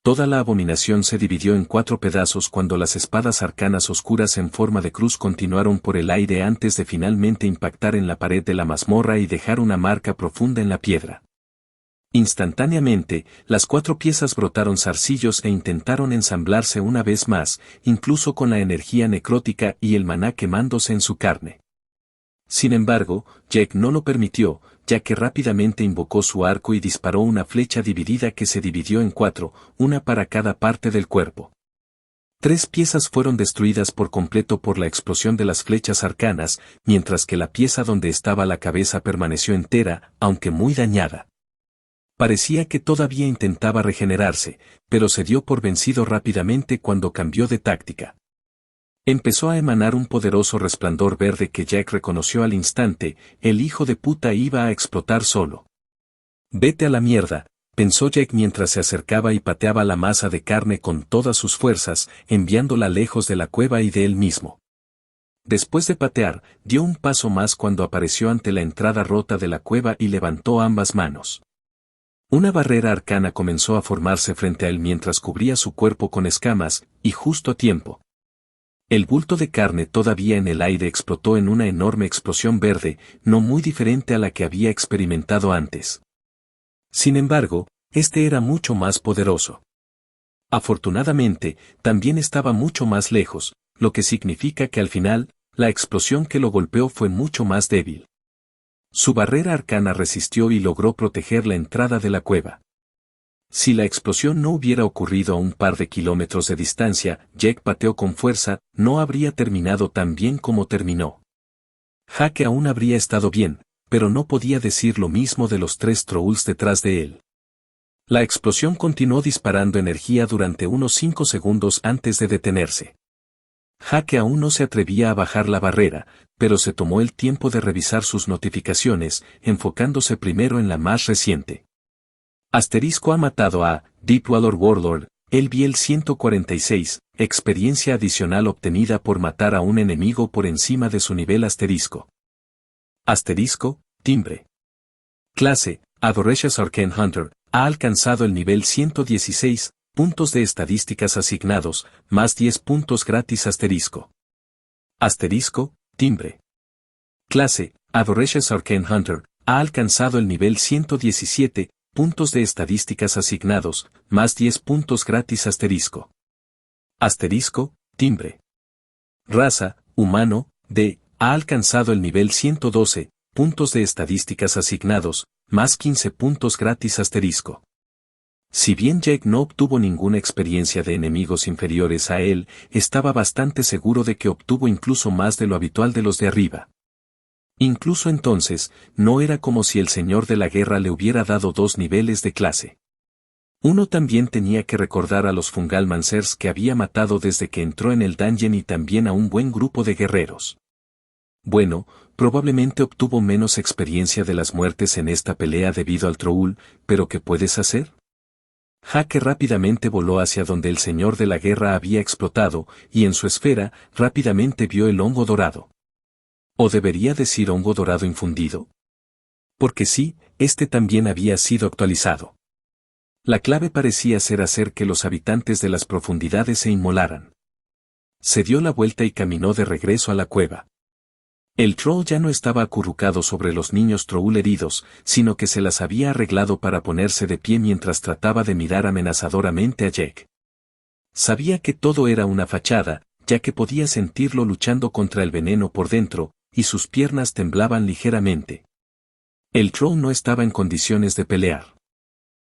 Toda la abominación se dividió en 4 pedazos cuando las espadas arcanas oscuras en forma de cruz continuaron por el aire antes de finalmente impactar en la pared de la mazmorra y dejar una marca profunda en la piedra. Instantáneamente, las 4 piezas brotaron zarcillos e intentaron ensamblarse una vez más, incluso con la energía necrótica y el maná quemándose en su carne. Sin embargo, Jack no lo permitió, ya que rápidamente invocó su arco y disparó una flecha dividida que se dividió en 4, una para cada parte del cuerpo. 3 piezas fueron destruidas por completo por la explosión de las flechas arcanas, mientras que la pieza donde estaba la cabeza permaneció entera, aunque muy dañada. Parecía que todavía intentaba regenerarse, pero se dio por vencido rápidamente cuando cambió de táctica. Empezó a emanar un poderoso resplandor verde que Jack reconoció al instante: el hijo de puta iba a explotar solo. Vete a la mierda, pensó Jack mientras se acercaba y pateaba la masa de carne con todas sus fuerzas, enviándola lejos de la cueva y de él mismo. Después de patear, dio un paso más cuando apareció ante la entrada rota de la cueva y levantó ambas manos. Una barrera arcana comenzó a formarse frente a él mientras cubría su cuerpo con escamas, y justo a tiempo. El bulto de carne todavía en el aire explotó en una enorme explosión verde, no muy diferente a la que había experimentado antes. Sin embargo, este era mucho más poderoso. Afortunadamente, también estaba mucho más lejos, lo que significa que al final, la explosión que lo golpeó fue mucho más débil. Su barrera arcana resistió y logró proteger la entrada de la cueva. Si la explosión no hubiera ocurrido a un par de kilómetros de distancia, Jack pateó con fuerza, no habría terminado tan bien como terminó. Jake aún habría estado bien, pero no podía decir lo mismo de los 3 trolls detrás de él. La explosión continuó disparando energía durante unos 5 segundos antes de detenerse. Jake aún no se atrevía a bajar la barrera, pero se tomó el tiempo de revisar sus notificaciones, enfocándose primero en la más reciente. Asterisco ha matado a Deepwater Warlord, el Biel 146, experiencia adicional obtenida por matar a un enemigo por encima de su nivel asterisco. Asterisco, timbre. Clase, Adoracious Arcane Hunter, ha alcanzado el nivel 116, puntos de estadísticas asignados, más 10 puntos gratis asterisco. Asterisco, timbre. Clase, Adoracious Arcane Hunter, ha alcanzado el nivel 117, puntos de estadísticas asignados, más 10 puntos gratis asterisco. Asterisco, timbre. Raza, humano, D, ha alcanzado el nivel 112, puntos de estadísticas asignados, más 15 puntos gratis asterisco. Si bien Jack no obtuvo ninguna experiencia de enemigos inferiores a él, estaba bastante seguro de que obtuvo incluso más de lo habitual de los de arriba. Incluso entonces, no era como si el señor de la guerra le hubiera dado 2 niveles de clase. Uno también tenía que recordar a los Fungal Mancers que había matado desde que entró en el dungeon y también a un buen grupo de guerreros. Bueno, probablemente obtuvo menos experiencia de las muertes en esta pelea debido al troll, pero ¿qué puedes hacer? Jake rápidamente voló hacia donde el señor de la guerra había explotado, y en su esfera, rápidamente vio el hongo dorado. ¿O debería decir hongo dorado infundido? Porque sí, este también había sido actualizado. La clave parecía ser hacer que los habitantes de las profundidades se inmolaran. Se dio la vuelta y caminó de regreso a la cueva. El troll ya no estaba acurrucado sobre los niños troll heridos, sino que se las había arreglado para ponerse de pie mientras trataba de mirar amenazadoramente a Jack. Sabía que todo era una fachada, ya que podía sentirlo luchando contra el veneno por dentro, y sus piernas temblaban ligeramente. El troll no estaba en condiciones de pelear.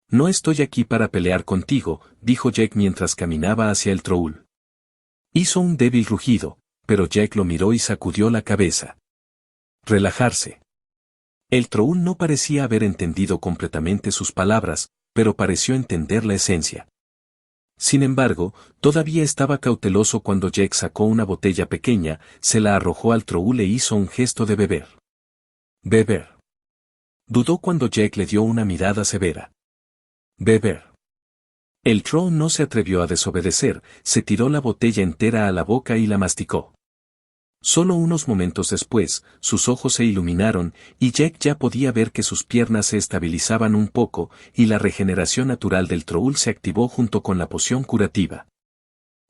No estoy aquí para pelear contigo, dijo Jack mientras caminaba hacia el troll. Hizo un débil rugido, pero Jack lo miró y sacudió la cabeza. Relajarse. El troll no parecía haber entendido completamente sus palabras, pero pareció entender la esencia. Sin embargo, todavía estaba cauteloso cuando Jack sacó una botella pequeña, se la arrojó al troll e hizo un gesto de beber. Beber. Dudó cuando Jack le dio una mirada severa. Beber. El troll no se atrevió a desobedecer, se tiró la botella entera a la boca y la masticó. Solo unos momentos después, sus ojos se iluminaron, y Jack ya podía ver que sus piernas se estabilizaban un poco, y la regeneración natural del troll se activó junto con la poción curativa.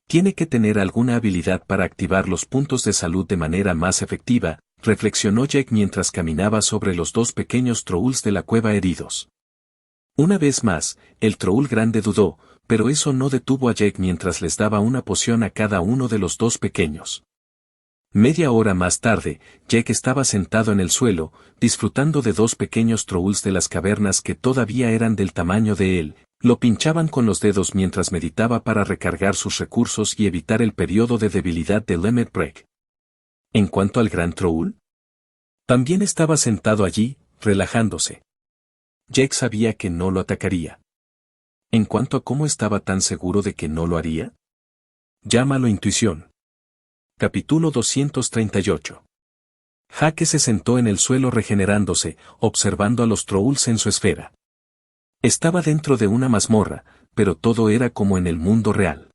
Tiene que tener alguna habilidad para activar los puntos de salud de manera más efectiva, reflexionó Jack mientras caminaba sobre los dos pequeños trolls de la cueva heridos. Una vez más, el troll grande dudó, pero eso no detuvo a Jack mientras les daba una poción a cada uno de los dos pequeños. Media hora más tarde, Jack estaba sentado en el suelo, disfrutando de dos pequeños trolls de las cavernas que todavía eran del tamaño de él, lo pinchaban con los dedos mientras meditaba para recargar sus recursos y evitar el periodo de debilidad de Limit Break. En cuanto al gran troll, también estaba sentado allí, relajándose. Jack sabía que no lo atacaría. En cuanto a cómo estaba tan seguro de que no lo haría, llámalo intuición. Capítulo 238. Jake se sentó en el suelo regenerándose, observando a los trolls en su esfera. Estaba dentro de una mazmorra, pero todo era como en el mundo real.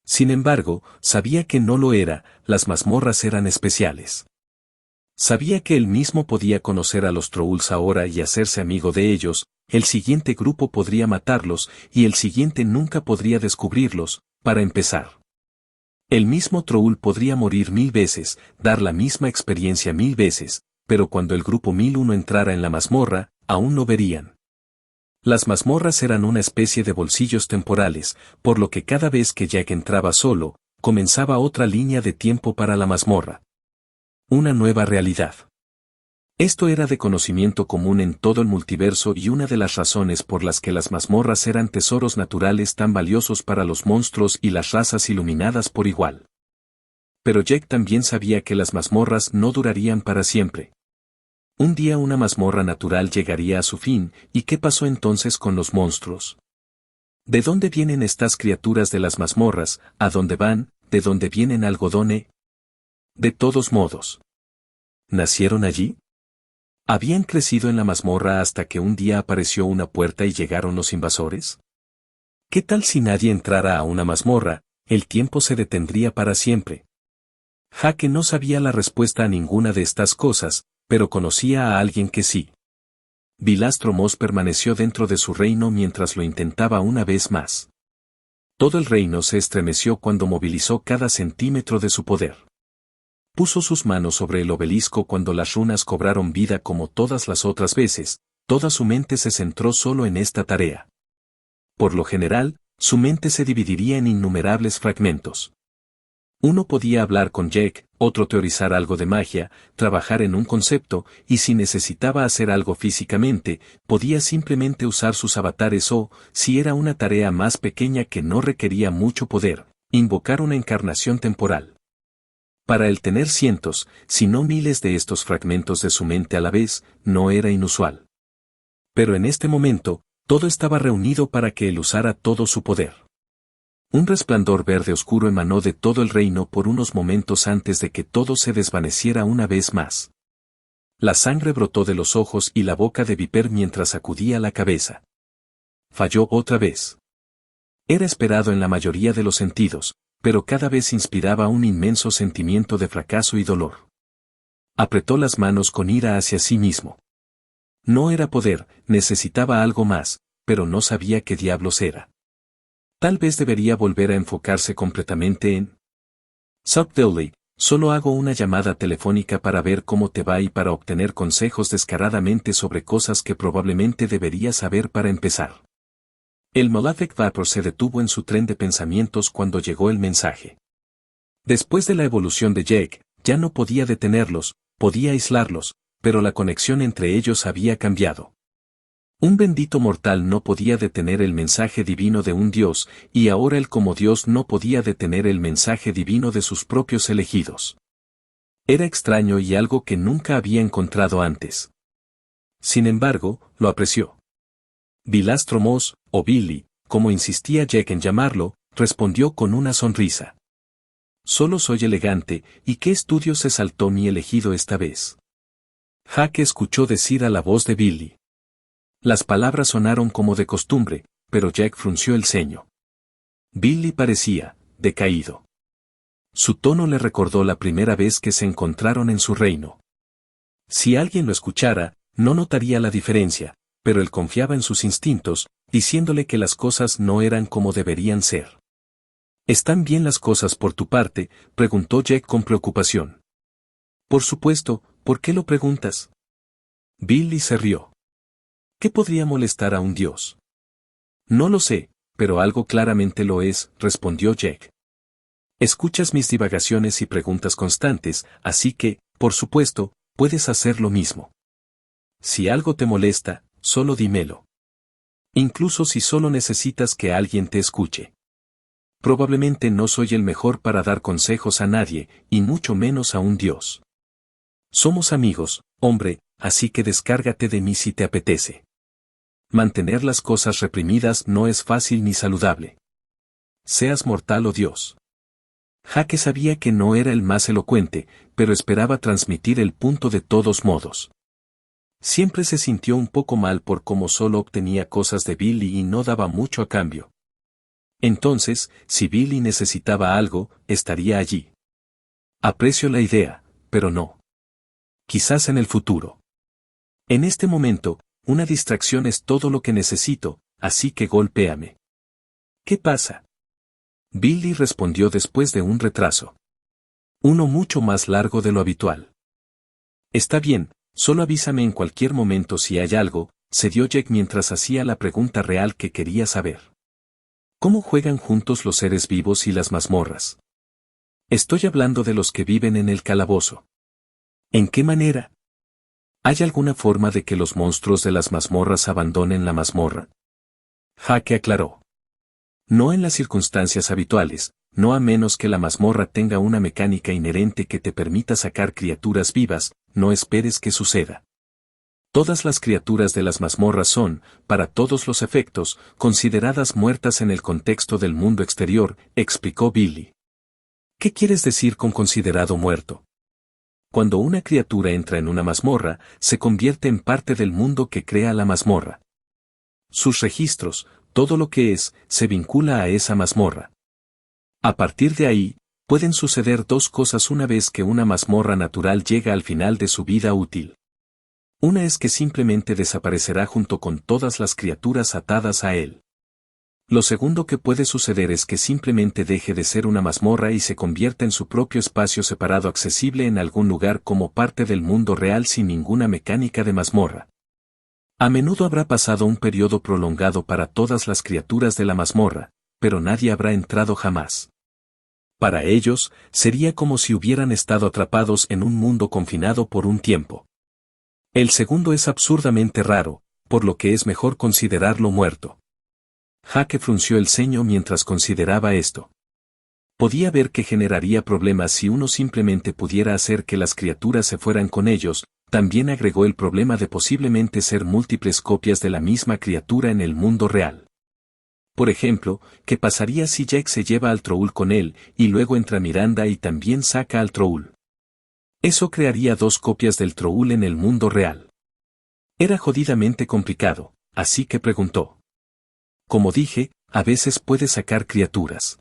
Sin embargo, sabía que no lo era, las mazmorras eran especiales. Sabía que él mismo podía conocer a los trolls ahora y hacerse amigo de ellos, el siguiente grupo podría matarlos y el siguiente nunca podría descubrirlos, para empezar. El mismo troll podría morir 1000 veces, dar la misma experiencia 1000 veces, pero cuando el grupo 1001 entrara en la mazmorra, aún no verían. Las mazmorras eran una especie de bolsillos temporales, por lo que cada vez que Jack entraba solo, comenzaba otra línea de tiempo para la mazmorra. Una nueva realidad. Esto era de conocimiento común en todo el multiverso y una de las razones por las que las mazmorras eran tesoros naturales tan valiosos para los monstruos y las razas iluminadas por igual. Pero Jack también sabía que las mazmorras no durarían para siempre. Un día una mazmorra natural llegaría a su fin, ¿y qué pasó entonces con los monstruos? ¿De dónde vienen estas criaturas de las mazmorras? ¿A dónde van? ¿De dónde vienen algodone? De todos modos. ¿Nacieron allí? ¿Habían crecido en la mazmorra hasta que un día apareció una puerta y llegaron los invasores? ¿Qué tal si nadie entrara a una mazmorra? El tiempo se detendría para siempre. Jake no sabía la respuesta a ninguna de estas cosas, pero conocía a alguien que sí. Vilastro Moss permaneció dentro de su reino mientras lo intentaba una vez más. Todo el reino se estremeció cuando movilizó cada centímetro de su poder. Puso sus manos sobre el obelisco cuando las runas cobraron vida como todas las otras veces, toda su mente se centró solo en esta tarea. Por lo general, su mente se dividiría en innumerables fragmentos. Uno podía hablar con Jack, otro teorizar algo de magia, trabajar en un concepto, y si necesitaba hacer algo físicamente, podía simplemente usar sus avatares o, si era una tarea más pequeña que no requería mucho poder, invocar una encarnación temporal. Para él tener cientos, si no miles de estos fragmentos de su mente a la vez, no era inusual. Pero en este momento, todo estaba reunido para que él usara todo su poder. Un resplandor verde oscuro emanó de todo el reino por unos momentos antes de que todo se desvaneciera una vez más. La sangre brotó de los ojos y la boca de Viper mientras sacudía la cabeza. Falló otra vez. Era esperado en la mayoría de los sentidos, pero cada vez inspiraba un inmenso sentimiento de fracaso y dolor. Apretó las manos con ira hacia sí mismo. No era poder, necesitaba algo más, pero no sabía qué diablos era. Tal vez debería volver a enfocarse completamente en... Subtly, Solo hago una llamada telefónica para ver cómo te va y para obtener consejos descaradamente sobre cosas que probablemente deberías saber para empezar. El Malefic Vapor se detuvo en su tren de pensamientos cuando llegó el mensaje. Después de la evolución de Jake, ya no podía detenerlos, podía aislarlos, pero la conexión entre ellos había cambiado. Un bendito mortal no podía detener el mensaje divino de un Dios, y ahora él como Dios no podía detener el mensaje divino de sus propios elegidos. Era extraño y algo que nunca había encontrado antes. Sin embargo, lo apreció. Bilastromos, o Billy, como insistía Jake en llamarlo, respondió con una sonrisa. Solo soy elegante, ¿y qué estudio se saltó mi elegido esta vez? Jake escuchó decir a la voz de Billy. Las palabras sonaron como de costumbre, pero Jake frunció el ceño. Billy parecía decaído. Su tono le recordó la primera vez que se encontraron en su reino. Si alguien lo escuchara, no notaría la diferencia, pero él confiaba en sus instintos, diciéndole que las cosas no eran como deberían ser. ¿Están bien las cosas por tu parte?, preguntó Jake con preocupación. Por supuesto, ¿por qué lo preguntas? Billy se rió. ¿Qué podría molestar a un dios? No lo sé, pero algo claramente lo es, respondió Jake. Escuchas mis divagaciones y preguntas constantes, así que, por supuesto, puedes hacer lo mismo. Si algo te molesta, solo dímelo. Incluso si solo necesitas que alguien te escuche. Probablemente no soy el mejor para dar consejos a nadie, y mucho menos a un dios. Somos amigos, hombre, así que descárgate de mí si te apetece. Mantener las cosas reprimidas no es fácil ni saludable. Seas mortal o Dios. Jake sabía que no era el más elocuente, pero esperaba transmitir el punto de todos modos. Siempre se sintió un poco mal por cómo solo obtenía cosas de Billy y no daba mucho a cambio. Entonces, si Billy necesitaba algo, estaría allí. Aprecio la idea, pero no. Quizás en el futuro. En este momento, una distracción es todo lo que necesito, así que golpéame. ¿Qué pasa? Billy respondió después de un retraso. Uno mucho más largo de lo habitual. Está bien, solo avísame en cualquier momento si hay algo, cedió Jake mientras hacía la pregunta real que quería saber. ¿Cómo juegan juntos los seres vivos y las mazmorras? Estoy hablando de los que viven en el calabozo. ¿En qué manera? ¿Hay alguna forma de que los monstruos de las mazmorras abandonen la mazmorra? Jake aclaró. No en las circunstancias habituales, no a menos que la mazmorra tenga una mecánica inherente que te permita sacar criaturas vivas, no esperes que suceda. Todas las criaturas de las mazmorras son, para todos los efectos, consideradas muertas en el contexto del mundo exterior, explicó Billy. ¿Qué quieres decir con considerado muerto? Cuando una criatura entra en una mazmorra, se convierte en parte del mundo que crea la mazmorra. Sus registros, todo lo que es, se vincula a esa mazmorra. A partir de ahí, pueden suceder dos cosas una vez que una mazmorra natural llega al final de su vida útil. Una es que simplemente desaparecerá junto con todas las criaturas atadas a él. Lo segundo que puede suceder es que simplemente deje de ser una mazmorra y se convierta en su propio espacio separado accesible en algún lugar como parte del mundo real sin ninguna mecánica de mazmorra. A menudo habrá pasado un periodo prolongado para todas las criaturas de la mazmorra, pero nadie habrá entrado jamás. Para ellos, sería como si hubieran estado atrapados en un mundo confinado por un tiempo. El segundo es absurdamente raro, por lo que es mejor considerarlo muerto. Jake frunció el ceño mientras consideraba esto. Podía ver que generaría problemas si uno simplemente pudiera hacer que las criaturas se fueran con ellos. También agregó el problema de posiblemente ser múltiples copias de la misma criatura en el mundo real. Por ejemplo, ¿qué pasaría si Jake se lleva al Troll con él, y luego entra Miranda y también saca al Troll? Eso crearía dos copias del Troll en el mundo real. Era jodidamente complicado, así que preguntó. Como dije, a veces puede sacar criaturas.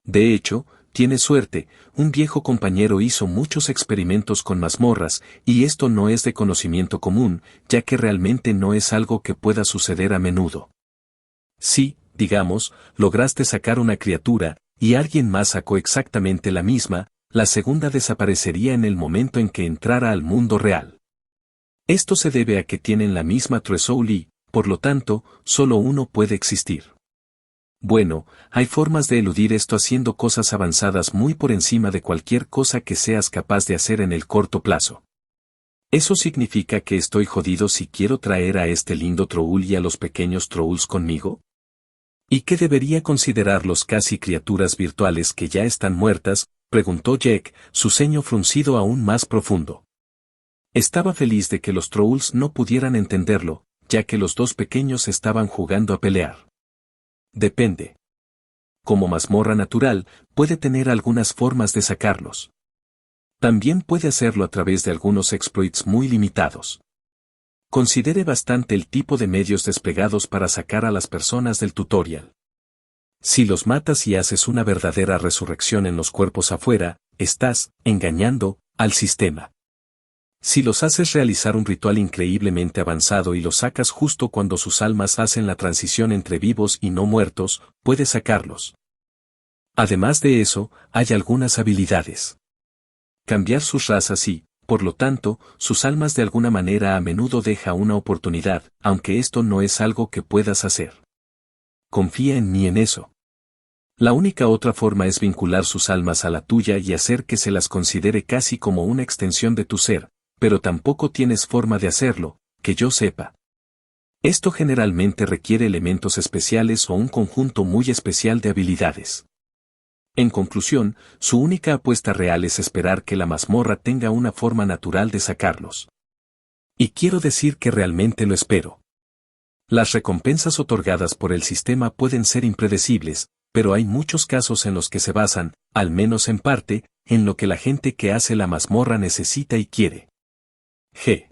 De hecho, tiene suerte, un viejo compañero hizo muchos experimentos con mazmorras, y esto no es de conocimiento común, ya que realmente no es algo que pueda suceder a menudo. Sí, digamos, lograste sacar una criatura, y alguien más sacó exactamente la misma, la segunda desaparecería en el momento en que entrara al mundo real. Esto se debe a que tienen la misma threshold y, por lo tanto, solo uno puede existir. Bueno, hay formas de eludir esto haciendo cosas avanzadas muy por encima de cualquier cosa que seas capaz de hacer en el corto plazo. ¿Eso significa que estoy jodido si quiero traer a este lindo troll y a los pequeños trolls conmigo? ¿Y qué debería considerar los casi criaturas virtuales que ya están muertas?, preguntó Jack, su ceño fruncido aún más profundo. Estaba feliz de que los trolls no pudieran entenderlo, ya que los dos pequeños estaban jugando a pelear. Depende. Como mazmorra natural, puede tener algunas formas de sacarlos. También puede hacerlo a través de algunos exploits muy limitados. Considere bastante el tipo de medios desplegados para sacar a las personas del tutorial. Si los matas y haces una verdadera resurrección en los cuerpos afuera, estás engañando al sistema. Si los haces realizar un ritual increíblemente avanzado y los sacas justo cuando sus almas hacen la transición entre vivos y no muertos, puedes sacarlos. Además de eso, hay algunas habilidades. Cambiar sus razas y, por lo tanto, sus almas de alguna manera a menudo deja una oportunidad, aunque esto no es algo que puedas hacer. Confía en mí en eso. La única otra forma es vincular sus almas a la tuya y hacer que se las considere casi como una extensión de tu ser, pero tampoco tienes forma de hacerlo, que yo sepa. Esto generalmente requiere elementos especiales o un conjunto muy especial de habilidades. En conclusión, su única apuesta real es esperar que la mazmorra tenga una forma natural de sacarlos. Y quiero decir que realmente lo espero. Las recompensas otorgadas por el sistema pueden ser impredecibles, pero hay muchos casos en los que se basan, al menos en parte, en lo que la gente que hace la mazmorra necesita y quiere. G.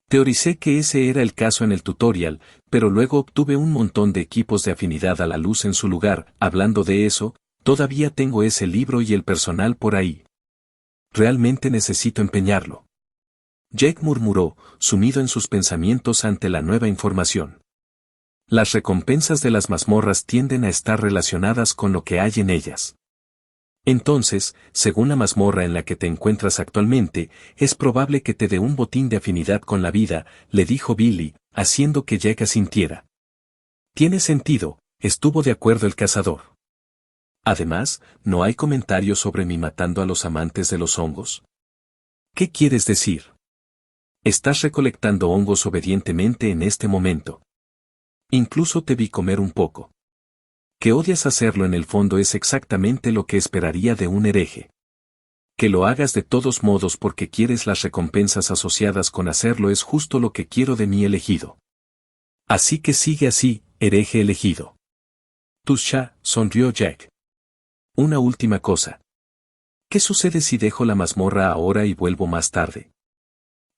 Teoricé que ese era el caso en el tutorial, pero luego obtuve un montón de equipos de afinidad a la luz en su lugar. Hablando de eso, todavía tengo ese libro y el personal por ahí. Realmente necesito empeñarlo. Jack murmuró, sumido en sus pensamientos ante la nueva información. Las recompensas de las mazmorras tienden a estar relacionadas con lo que hay en ellas. Entonces, según la mazmorra en la que te encuentras actualmente, es probable que te dé un botín de afinidad con la vida, le dijo Billy, haciendo que Jack asintiera. Tiene sentido, estuvo de acuerdo el cazador. Además, ¿no hay comentarios sobre mí matando a los amantes de los hongos? ¿Qué quieres decir? Estás recolectando hongos obedientemente en este momento. Incluso te vi comer un poco. Que odias hacerlo en el fondo es exactamente lo que esperaría de un hereje. Que lo hagas de todos modos porque quieres las recompensas asociadas con hacerlo es justo lo que quiero de mi elegido. Así que sigue así, hereje elegido. Tusha, sonrió Jack. Una última cosa. ¿Qué sucede si dejo la mazmorra ahora y vuelvo más tarde?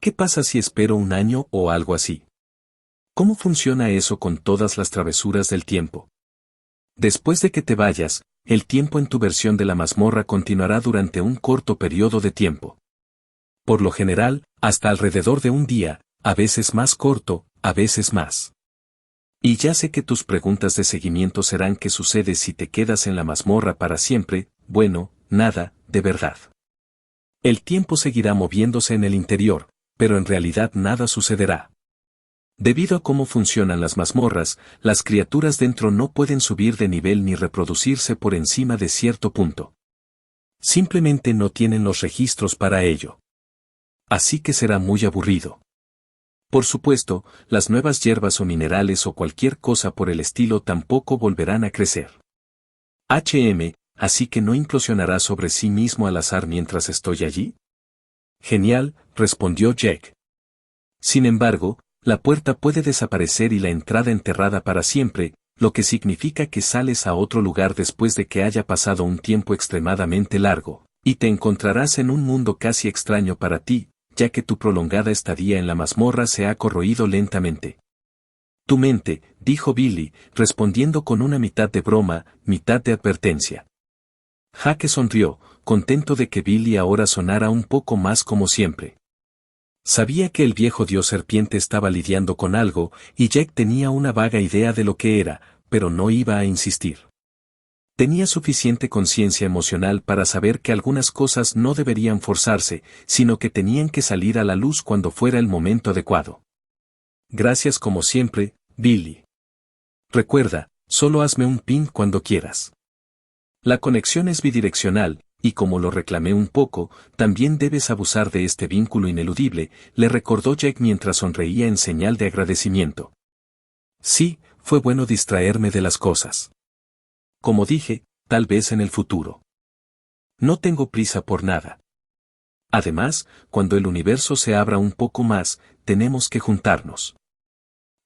¿Qué pasa si espero un año o algo así? ¿Cómo funciona eso con todas las travesuras del tiempo? Después de que te vayas, el tiempo en tu versión de la mazmorra continuará durante un corto periodo de tiempo. Por lo general, hasta alrededor de un día, a veces más corto, a veces más. Y ya sé que tus preguntas de seguimiento serán ¿qué sucede si te quedas en la mazmorra para siempre? Bueno, nada, de verdad. El tiempo seguirá moviéndose en el interior, pero en realidad nada sucederá. Debido a cómo funcionan las mazmorras, las criaturas dentro no pueden subir de nivel ni reproducirse por encima de cierto punto. Simplemente no tienen los registros para ello. Así que será muy aburrido. Por supuesto, las nuevas hierbas o minerales o cualquier cosa por el estilo tampoco volverán a crecer. Así que no implosionará sobre sí mismo al azar mientras estoy allí. Genial, respondió Jack. Sin embargo, la puerta puede desaparecer y la entrada enterrada para siempre, lo que significa que sales a otro lugar después de que haya pasado un tiempo extremadamente largo, y te encontrarás en un mundo casi extraño para ti, ya que tu prolongada estadía en la mazmorra se ha corroído lentamente. Tu mente, dijo Billy, respondiendo con una mitad de broma, mitad de advertencia. Jack sonrió, contento de que Billy ahora sonara un poco más como siempre. Sabía que el viejo dios serpiente estaba lidiando con algo, y Jack tenía una vaga idea de lo que era, pero no iba a insistir. Tenía suficiente conciencia emocional para saber que algunas cosas no deberían forzarse, sino que tenían que salir a la luz cuando fuera el momento adecuado. Gracias como siempre, Billy. Recuerda, solo hazme un pin cuando quieras. La conexión es bidireccional, y como lo reclamé un poco, también debes abusar de este vínculo ineludible, le recordó Jack mientras sonreía en señal de agradecimiento. Sí, fue bueno distraerme de las cosas. Como dije, tal vez en el futuro. No tengo prisa por nada. Además, cuando el universo se abra un poco más, tenemos que juntarnos.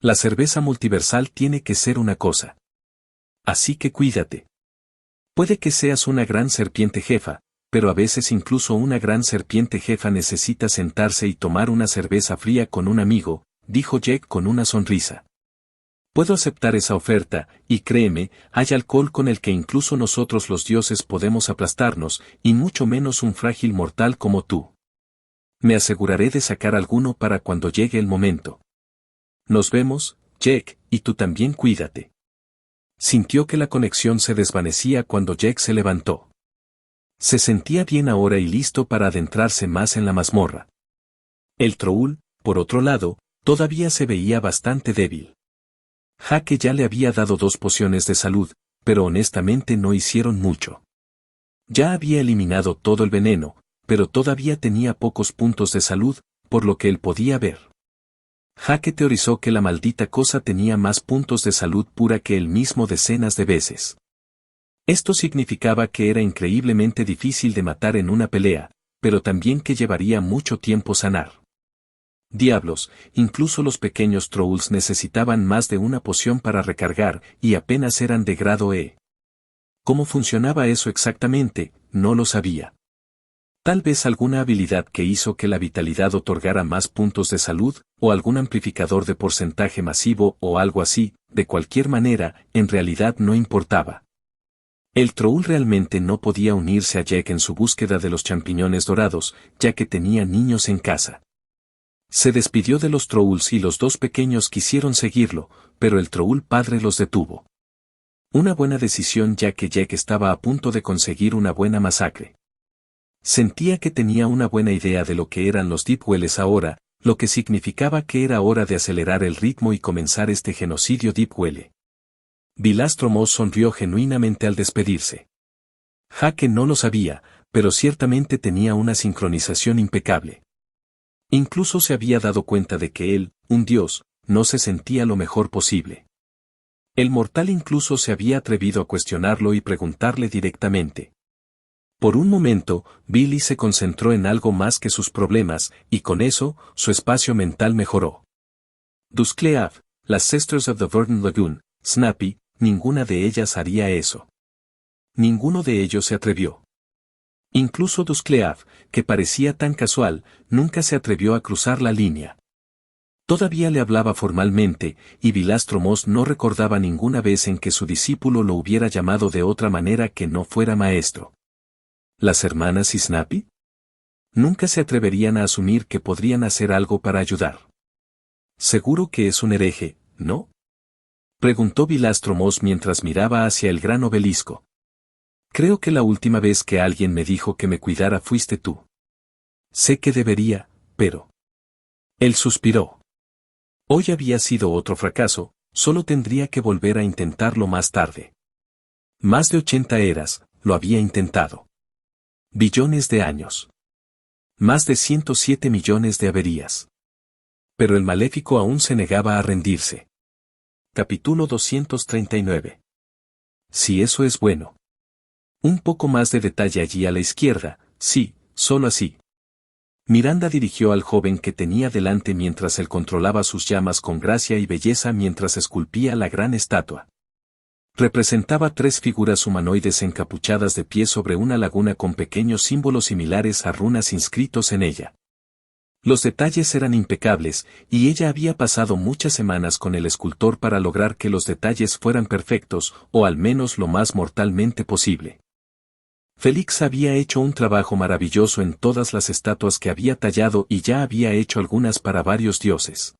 La cerveza multiversal tiene que ser una cosa. Así que cuídate. Puede que seas una gran serpiente jefa, pero a veces incluso una gran serpiente jefa necesita sentarse y tomar una cerveza fría con un amigo, dijo Jack con una sonrisa. Puedo aceptar esa oferta, y créeme, hay alcohol con el que incluso nosotros los dioses podemos aplastarnos, y mucho menos un frágil mortal como tú. Me aseguraré de sacar alguno para cuando llegue el momento. Nos vemos, Jack, y tú también cuídate. Sintió que la conexión se desvanecía cuando Jack se levantó. Se sentía bien ahora y listo para adentrarse más en la mazmorra. El troul, por otro lado, todavía se veía bastante débil. Hake ya le había dado 2 pociones de salud, pero honestamente no hicieron mucho. Ya había eliminado todo el veneno, pero todavía tenía pocos puntos de salud, por lo que él podía ver. Hake teorizó que la maldita cosa tenía más puntos de salud pura que él mismo decenas de veces. Esto significaba que era increíblemente difícil de matar en una pelea, pero también que llevaría mucho tiempo sanar. Diablos, incluso los pequeños trolls necesitaban más de una poción para recargar, y apenas eran de grado E. ¿Cómo funcionaba eso exactamente? No lo sabía. Tal vez alguna habilidad que hizo que la vitalidad otorgara más puntos de salud, o algún amplificador de porcentaje masivo o algo así, de cualquier manera, en realidad no importaba. El troll realmente no podía unirse a Jack en su búsqueda de los champiñones dorados, ya que tenía niños en casa. Se despidió de los trolls y los 2 pequeños quisieron seguirlo, pero el troll padre los detuvo. Una buena decisión ya que Jack estaba a punto de conseguir una buena masacre. Sentía que tenía una buena idea de lo que eran los Deepwells ahora, lo que significaba que era hora de acelerar el ritmo y comenzar este genocidio Deepwell. Vilastro Moss sonrió genuinamente al despedirse. Hake no lo sabía, pero ciertamente tenía una sincronización impecable. Incluso se había dado cuenta de que él, un dios, no se sentía lo mejor posible. El mortal incluso se había atrevido a cuestionarlo y preguntarle directamente. Por un momento, Billy se concentró en algo más que sus problemas, y con eso, su espacio mental mejoró. Duscleaf, las Sisters of the Verdant Lagoon, Snappy, ninguna de ellas haría eso. Ninguno de ellos se atrevió. Incluso Duscleaf, que parecía tan casual, nunca se atrevió a cruzar la línea. Todavía le hablaba formalmente, y Vilastro Moss no recordaba ninguna vez en que su discípulo lo hubiera llamado de otra manera que no fuera maestro. ¿Las hermanas y Snappy? Nunca se atreverían a asumir que podrían hacer algo para ayudar. Seguro que es un hereje, ¿no? Preguntó Vilastro Moss mientras miraba hacia el gran obelisco. Creo que la última vez que alguien me dijo que me cuidara fuiste tú. Sé que debería, pero... Él suspiró. Hoy había sido otro fracaso, solo tendría que volver a intentarlo más tarde. Más de 80 eras, lo había intentado. Billones de años. Más de 107 millones de averías. Pero el maléfico aún se negaba a rendirse. Capítulo 239. Si eso es bueno. Un poco más de detalle allí a la izquierda, sí, solo así. Miranda dirigió al joven que tenía delante mientras él controlaba sus llamas con gracia y belleza mientras esculpía la gran estatua. Representaba 3 figuras humanoides encapuchadas de pie sobre una laguna con pequeños símbolos similares a runas inscritos en ella. Los detalles eran impecables, y ella había pasado muchas semanas con el escultor para lograr que los detalles fueran perfectos, o al menos lo más mortalmente posible. Félix había hecho un trabajo maravilloso en todas las estatuas que había tallado y ya había hecho algunas para varios dioses.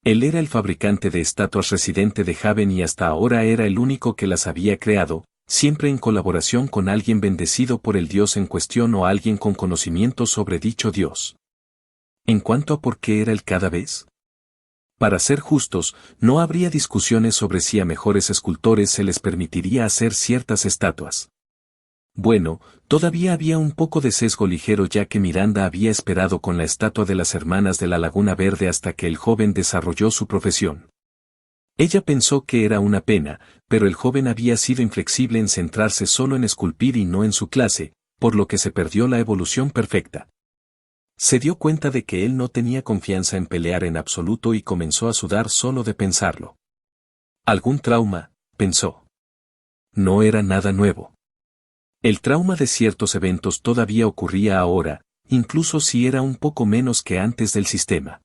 Él era el fabricante de estatuas residente de Haven y hasta ahora era el único que las había creado, siempre en colaboración con alguien bendecido por el Dios en cuestión o alguien con conocimiento sobre dicho Dios. En cuanto a por qué era el cada vez. Para ser justos, no habría discusiones sobre si a mejores escultores se les permitiría hacer ciertas estatuas. Bueno, todavía había un poco de sesgo ligero ya que Miranda había esperado con la estatua de las hermanas de la Laguna Verde hasta que el joven desarrolló su profesión. Ella pensó que era una pena, pero el joven había sido inflexible en centrarse solo en esculpir y no en su clase, por lo que se perdió la evolución perfecta. Se dio cuenta de que él no tenía confianza en pelear en absoluto y comenzó a sudar solo de pensarlo. ¿Algún trauma?, pensó. No era nada nuevo. El trauma de ciertos eventos todavía ocurría ahora, incluso si era un poco menos que antes del sistema.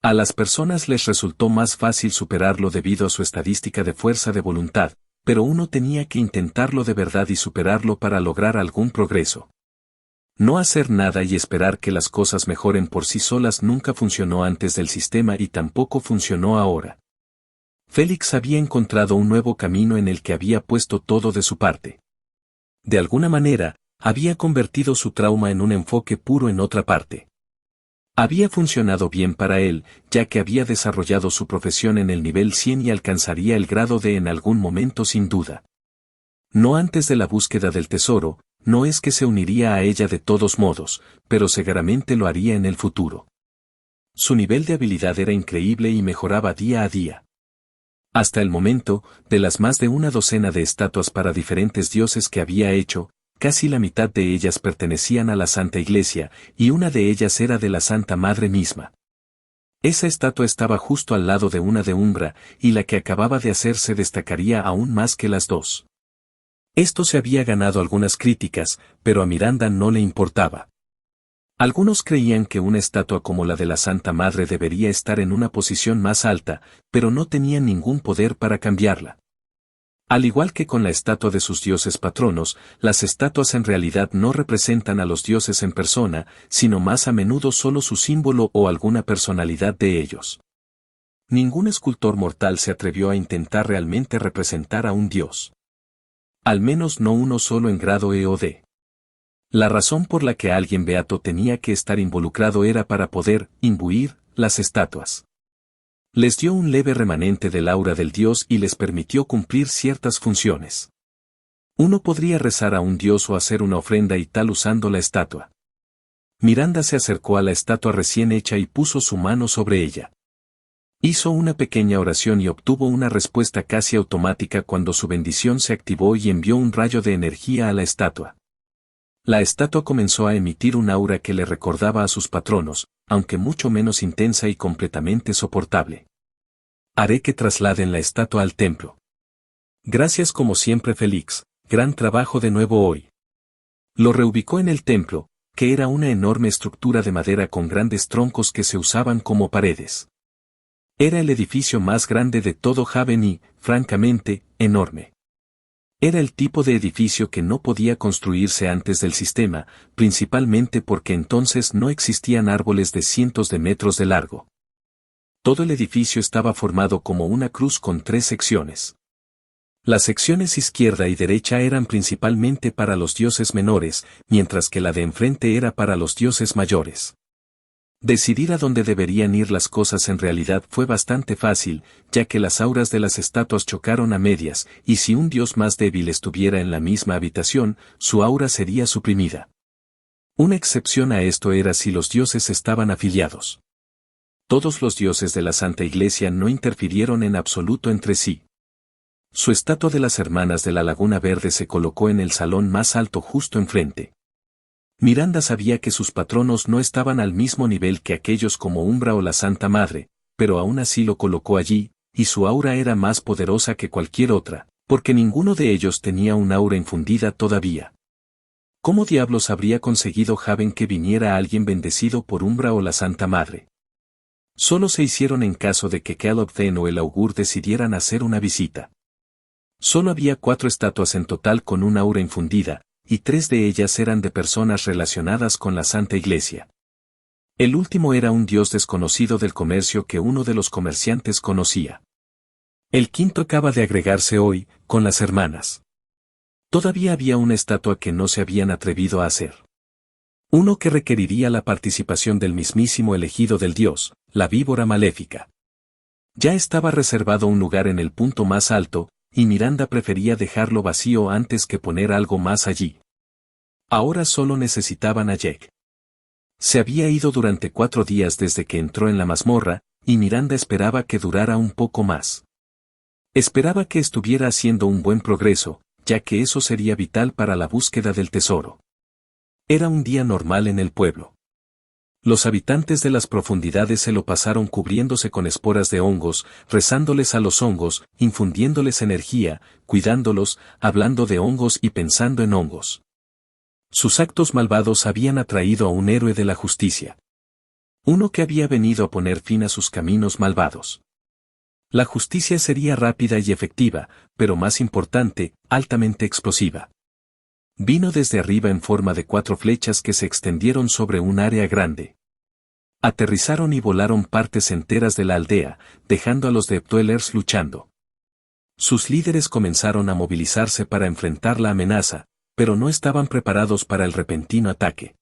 A las personas les resultó más fácil superarlo debido a su estadística de fuerza de voluntad, pero uno tenía que intentarlo de verdad y superarlo para lograr algún progreso. No hacer nada y esperar que las cosas mejoren por sí solas nunca funcionó antes del sistema y tampoco funcionó ahora. Félix había encontrado un nuevo camino en el que había puesto todo de su parte. De alguna manera, había convertido su trauma en un enfoque puro en otra parte. Había funcionado bien para él, ya que había desarrollado su profesión en el nivel 100 y alcanzaría el grado de en algún momento sin duda. No antes de la búsqueda del tesoro, no es que se uniría a ella de todos modos, pero seguramente lo haría en el futuro. Su nivel de habilidad era increíble y mejoraba día a día. Hasta el momento, de las más de una docena de estatuas para diferentes dioses que había hecho, casi la mitad de ellas pertenecían a la Santa Iglesia, y una de ellas era de la Santa Madre misma. Esa estatua estaba justo al lado de una de Umbra, y la que acababa de hacer se destacaría aún más que las dos. Esto se había ganado algunas críticas, pero a Miranda no le importaba. Algunos creían que una estatua como la de la Santa Madre debería estar en una posición más alta, pero no tenían ningún poder para cambiarla. Al igual que con la estatua de sus dioses patronos, las estatuas en realidad no representan a los dioses en persona, sino más a menudo solo su símbolo o alguna personalidad de ellos. Ningún escultor mortal se atrevió a intentar realmente representar a un dios. Al menos no uno solo en grado E o D. La razón por la que alguien beato tenía que estar involucrado era para poder imbuir las estatuas. Les dio un leve remanente del aura del dios y les permitió cumplir ciertas funciones. Uno podría rezar a un dios o hacer una ofrenda y tal usando la estatua. Miranda se acercó a la estatua recién hecha y puso su mano sobre ella. Hizo una pequeña oración y obtuvo una respuesta casi automática cuando su bendición se activó y envió un rayo de energía a la estatua. La estatua comenzó a emitir un aura que le recordaba a sus patronos, aunque mucho menos intensa y completamente soportable. Haré que trasladen la estatua al templo. Gracias como siempre Félix, gran trabajo de nuevo hoy. Lo reubicó en el templo, que era una enorme estructura de madera con grandes troncos que se usaban como paredes. Era el edificio más grande de todo Haven y, francamente, enorme. Era el tipo de edificio que no podía construirse antes del sistema, principalmente porque entonces no existían árboles de cientos de metros de largo. Todo el edificio estaba formado como una cruz con 3 secciones. Las secciones izquierda y derecha eran principalmente para los dioses menores, mientras que la de enfrente era para los dioses mayores. Decidir a dónde deberían ir las cosas en realidad fue bastante fácil, ya que las auras de las estatuas chocaron a medias, y si un dios más débil estuviera en la misma habitación, su aura sería suprimida. Una excepción a esto era si los dioses estaban afiliados. Todos los dioses de la Santa Iglesia no interfirieron en absoluto entre sí. Su estatua de las hermanas de la Laguna Verde se colocó en el salón más alto justo enfrente. Miranda sabía que sus patronos no estaban al mismo nivel que aquellos como Umbra o la Santa Madre, pero aún así lo colocó allí, y su aura era más poderosa que cualquier otra, porque ninguno de ellos tenía un aura infundida todavía. ¿Cómo diablos habría conseguido Haven que viniera alguien bendecido por Umbra o la Santa Madre? Solo se hicieron en caso de que Caleb Thane o el augur decidieran hacer una visita. Solo había 4 estatuas en total con un aura infundida, y 3 de ellas eran de personas relacionadas con la Santa Iglesia. El último era un dios desconocido del comercio que uno de los comerciantes conocía. El quinto acaba de agregarse hoy, con las hermanas. Todavía había una estatua que no se habían atrevido a hacer. Uno que requeriría la participación del mismísimo elegido del dios, la víbora maléfica. Ya estaba reservado un lugar en el punto más alto, y Miranda prefería dejarlo vacío antes que poner algo más allí. Ahora solo necesitaban a Jack. Se había ido durante 4 días desde que entró en la mazmorra, y Miranda esperaba que durara un poco más. Esperaba que estuviera haciendo un buen progreso, ya que eso sería vital para la búsqueda del tesoro. Era un día normal en el pueblo. Los habitantes de las profundidades se lo pasaron cubriéndose con esporas de hongos, rezándoles a los hongos, infundiéndoles energía, cuidándolos, hablando de hongos y pensando en hongos. Sus actos malvados habían atraído a un héroe de la justicia. Uno que había venido a poner fin a sus caminos malvados. La justicia sería rápida y efectiva, pero más importante, altamente explosiva. Vino desde arriba en forma de 4 flechas que se extendieron sobre un área grande. Aterrizaron y volaron partes enteras de la aldea, dejando a los Deptwellers luchando. Sus líderes comenzaron a movilizarse para enfrentar la amenaza, pero no estaban preparados para el repentino ataque.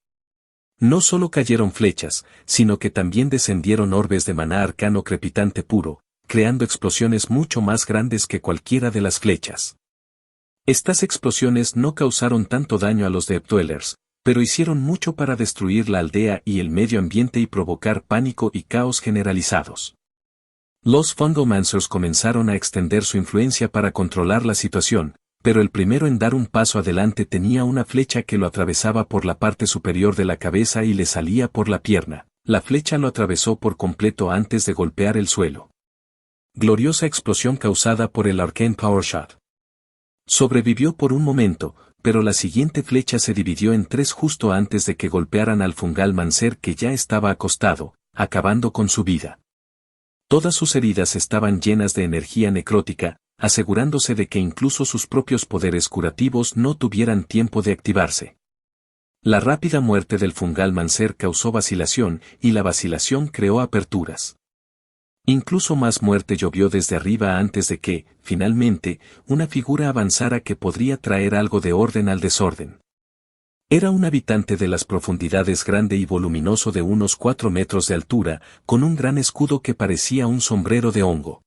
No solo cayeron flechas, sino que también descendieron orbes de maná arcano crepitante puro, creando explosiones mucho más grandes que cualquiera de las flechas. Estas explosiones no causaron tanto daño a los Deptwellers, pero hicieron mucho para destruir la aldea y el medio ambiente y provocar pánico y caos generalizados. Los Fungomancers comenzaron a extender su influencia para controlar la situación, pero el primero en dar un paso adelante tenía una flecha que lo atravesaba por la parte superior de la cabeza y le salía por la pierna. La flecha lo atravesó por completo antes de golpear el suelo. Gloriosa explosión causada por el Arcane Power Shot. Sobrevivió por un momento, pero la siguiente flecha se dividió en 3 justo antes de que golpearan al Fungalmancer que ya estaba acostado, acabando con su vida. Todas sus heridas estaban llenas de energía necrótica, asegurándose de que incluso sus propios poderes curativos no tuvieran tiempo de activarse. La rápida muerte del Fungalmancer causó vacilación, y la vacilación creó aperturas. Incluso más muerte llovió desde arriba antes de que, finalmente, una figura avanzara que podría traer algo de orden al desorden. Era un habitante de las profundidades grande y voluminoso de unos 4 metros de altura, con un gran escudo que parecía un sombrero de hongo.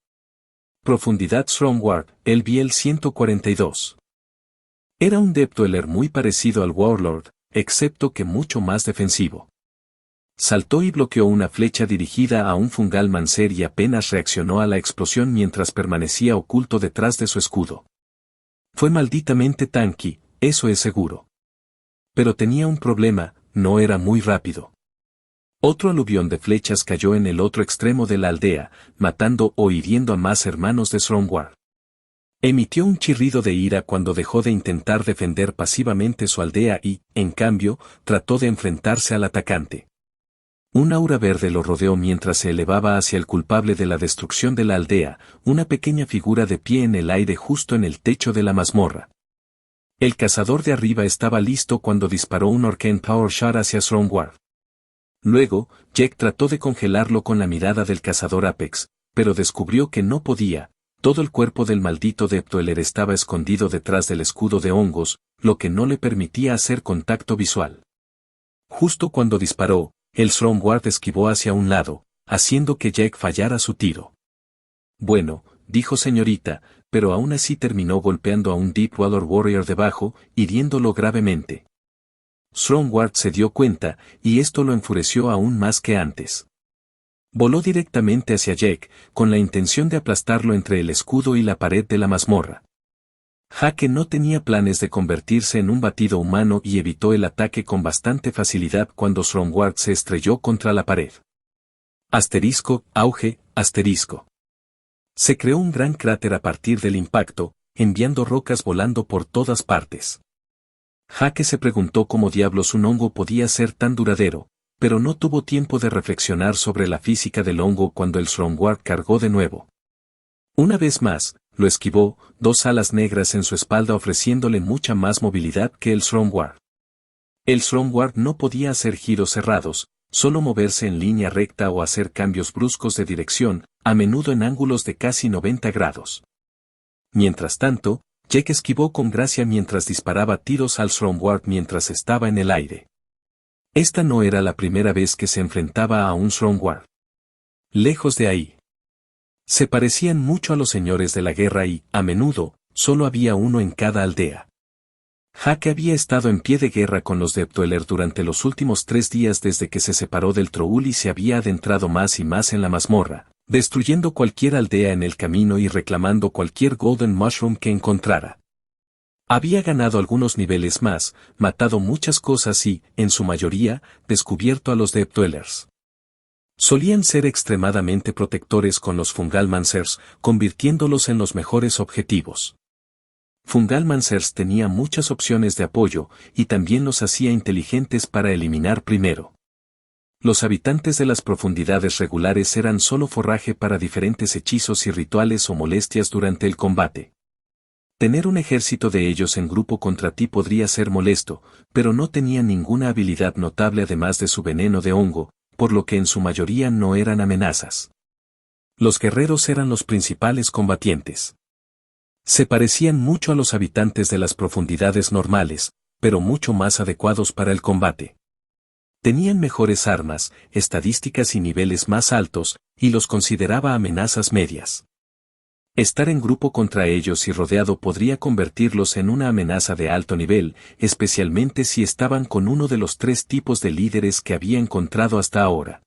Profundidad Stromward, el Biel 142. Era un Deptweller muy parecido al Warlord, excepto que mucho más defensivo. Saltó y bloqueó una flecha dirigida a un Fungalmancer y apenas reaccionó a la explosión mientras permanecía oculto detrás de su escudo. Fue malditamente tanky, eso es seguro. Pero tenía un problema, no era muy rápido. Otro aluvión de flechas cayó en el otro extremo de la aldea, matando o hiriendo a más hermanos de Stromward. Emitió un chirrido de ira cuando dejó de intentar defender pasivamente su aldea y, en cambio, trató de enfrentarse al atacante. Un aura verde lo rodeó mientras se elevaba hacia el culpable de la destrucción de la aldea, una pequeña figura de pie en el aire justo en el techo de la mazmorra. El cazador de arriba estaba listo cuando disparó un Arcane Power Shot hacia Stromward. Luego, Jack trató de congelarlo con la mirada del cazador Apex, pero descubrió que no podía. Todo el cuerpo del maldito Deptweller estaba escondido detrás del escudo de hongos, lo que no le permitía hacer contacto visual. Justo cuando disparó, el Stromward esquivó hacia un lado, haciendo que Jack fallara su tiro. Bueno, dijo señorita, pero aún así terminó golpeando a un Deepwater Warrior debajo, hiriéndolo gravemente. Stromward se dio cuenta, y esto lo enfureció aún más que antes. Voló directamente hacia Jack, con la intención de aplastarlo entre el escudo y la pared de la mazmorra. Hake no tenía planes de convertirse en un batido humano y evitó el ataque con bastante facilidad cuando Stromward se estrelló contra la pared. Auge, asterisco. Se creó un gran cráter a partir del impacto, enviando rocas volando por todas partes. Hake se preguntó cómo diablos un hongo podía ser tan duradero, pero no tuvo tiempo de reflexionar sobre la física del hongo cuando el Stromward cargó de nuevo. Una vez más, lo esquivó, 2 alas negras en su espalda ofreciéndole mucha más movilidad que el Stromward. El Stromward no podía hacer giros cerrados, solo moverse en línea recta o hacer cambios bruscos de dirección, a menudo en ángulos de casi 90 grados. Mientras tanto, Jake esquivó con gracia mientras disparaba tiros al Stormward mientras estaba en el aire. Esta no era la primera vez que se enfrentaba a un Stormward. Lejos de ahí. Se parecían mucho a los señores de la guerra y, a menudo, solo había uno en cada aldea. Jake había estado en pie de guerra con los Deptweller durante los últimos 3 días desde que se separó del Troll y se había adentrado más y más en la mazmorra, destruyendo cualquier aldea en el camino y reclamando cualquier Golden Mushroom que encontrara. Había ganado algunos niveles más, matado muchas cosas y, en su mayoría, descubierto a los Deptwellers. Solían ser extremadamente protectores con los Fungalmancers, convirtiéndolos en los mejores objetivos. Fungalmancers tenía muchas opciones de apoyo, y también los hacía inteligentes para eliminar primero. Los habitantes de las profundidades regulares eran solo forraje para diferentes hechizos y rituales o molestias durante el combate. Tener un ejército de ellos en grupo contra ti podría ser molesto, pero no tenían ninguna habilidad notable además de su veneno de hongo, por lo que en su mayoría no eran amenazas. Los guerreros eran los principales combatientes. Se parecían mucho a los habitantes de las profundidades normales, pero mucho más adecuados para el combate. Tenían mejores armas, estadísticas y niveles más altos, y los consideraba amenazas medias. Estar en grupo contra ellos y rodeado podría convertirlos en una amenaza de alto nivel, especialmente si estaban con uno de los 3 tipos de líderes que había encontrado hasta ahora.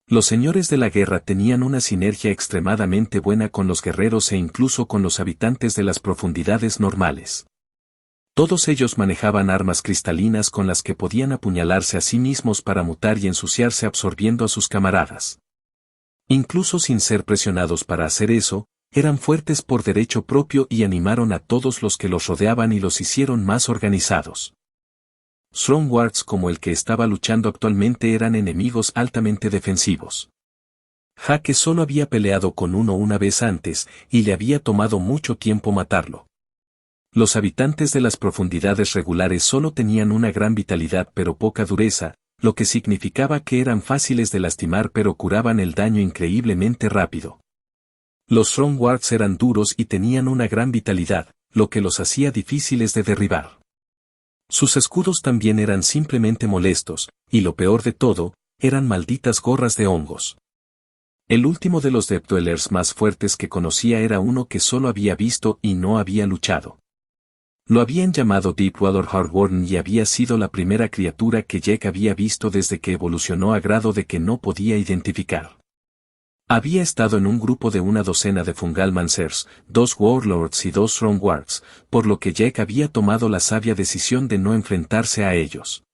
Los señores de la guerra tenían una sinergia extremadamente buena con los guerreros e incluso con los habitantes de las profundidades normales. Todos ellos manejaban armas cristalinas con las que podían apuñalarse a sí mismos para mutar y ensuciarse absorbiendo a sus camaradas. Incluso sin ser presionados para hacer eso, eran fuertes por derecho propio y animaron a todos los que los rodeaban y los hicieron más organizados. Stormwards como el que estaba luchando actualmente eran enemigos altamente defensivos. Jake solo había peleado con uno una vez antes, y le había tomado mucho tiempo matarlo. Los habitantes de las profundidades regulares solo tenían una gran vitalidad pero poca dureza, lo que significaba que eran fáciles de lastimar pero curaban el daño increíblemente rápido. Los Stormwards eran duros y tenían una gran vitalidad, lo que los hacía difíciles de derribar. Sus escudos también eran simplemente molestos, y lo peor de todo, eran malditas gorras de hongos. El último de los Deptwellers más fuertes que conocía era uno que solo había visto y no había luchado. Lo habían llamado Deepwater Hardworn y había sido la primera criatura que Jake había visto desde que evolucionó a grado de que no podía identificar. Había estado en un grupo de una docena de Fungalmancers, 2 Warlords y 2 Stormwards, por lo que Jake había tomado la sabia decisión de no enfrentarse a ellos.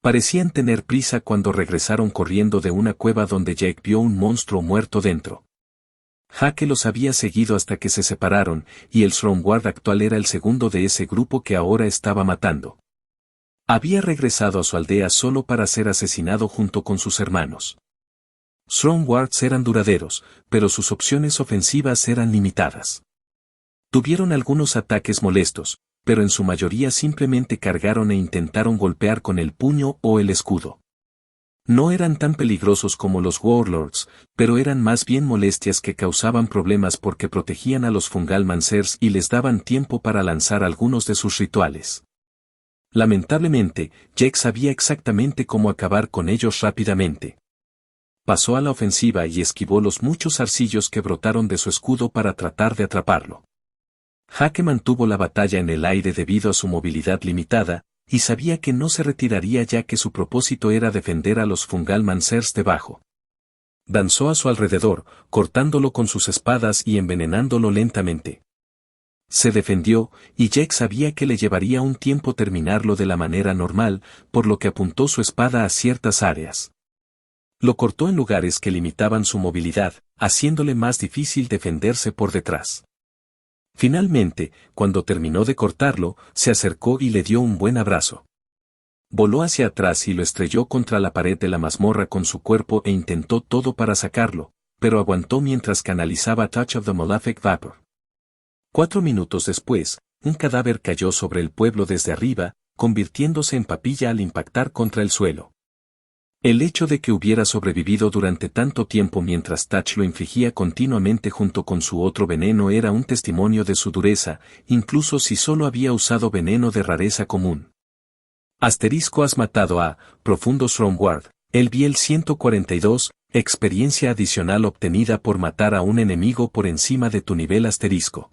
Parecían tener prisa cuando regresaron corriendo de una cueva donde Jake vio un monstruo muerto dentro. Jake los había seguido hasta que se separaron, y el Stormward actual era el segundo de ese grupo que ahora estaba matando. Había regresado a su aldea solo para ser asesinado junto con sus hermanos. Stormwards eran duraderos, pero sus opciones ofensivas eran limitadas. Tuvieron algunos ataques molestos, pero en su mayoría simplemente cargaron e intentaron golpear con el puño o el escudo. No eran tan peligrosos como los Warlords, pero eran más bien molestias que causaban problemas porque protegían a los Fungalmancers y les daban tiempo para lanzar algunos de sus rituales. Lamentablemente, Jake sabía exactamente cómo acabar con ellos rápidamente. Pasó a la ofensiva y esquivó los muchos arcillos que brotaron de su escudo para tratar de atraparlo. Jake mantuvo la batalla en el aire debido a su movilidad limitada, y sabía que no se retiraría ya que su propósito era defender a los Fungalmancers debajo. Danzó a su alrededor, cortándolo con sus espadas y envenenándolo lentamente. Se defendió, y Jake sabía que le llevaría un tiempo terminarlo de la manera normal, por lo que apuntó su espada a ciertas áreas. Lo cortó en lugares que limitaban su movilidad, haciéndole más difícil defenderse por detrás. Finalmente, cuando terminó de cortarlo, se acercó y le dio un buen abrazo. Voló hacia atrás y lo estrelló contra la pared de la mazmorra con su cuerpo e intentó todo para sacarlo, pero aguantó mientras canalizaba Touch of the Malefic Vapor. 4 minutos después, un cadáver cayó sobre el pueblo desde arriba, convirtiéndose en papilla al impactar contra el suelo. El hecho de que hubiera sobrevivido durante tanto tiempo mientras Touch lo infligía continuamente junto con su otro veneno era un testimonio de su dureza, incluso si solo había usado veneno de rareza común. Asterisco has matado a Profundo Stromward, el Biel 142, experiencia adicional obtenida por matar a un enemigo por encima de tu nivel asterisco.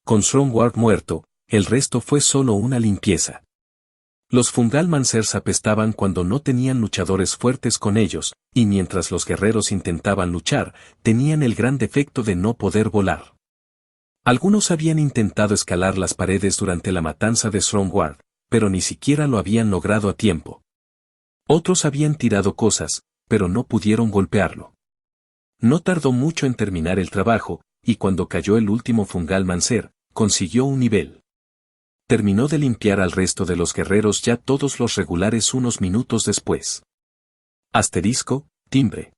Con Stromward muerto, el resto fue solo una limpieza. Los Fungalmancers apestaban cuando no tenían luchadores fuertes con ellos, y mientras los guerreros intentaban luchar, tenían el gran defecto de no poder volar. Algunos habían intentado escalar las paredes durante la matanza de Stromward, pero ni siquiera lo habían logrado a tiempo. Otros habían tirado cosas, pero no pudieron golpearlo. No tardó mucho en terminar el trabajo, y cuando cayó el último Fungalmancer, consiguió un nivel. Terminó de limpiar al resto de los guerreros ya todos los regulares unos minutos después. Asterisco, timbre.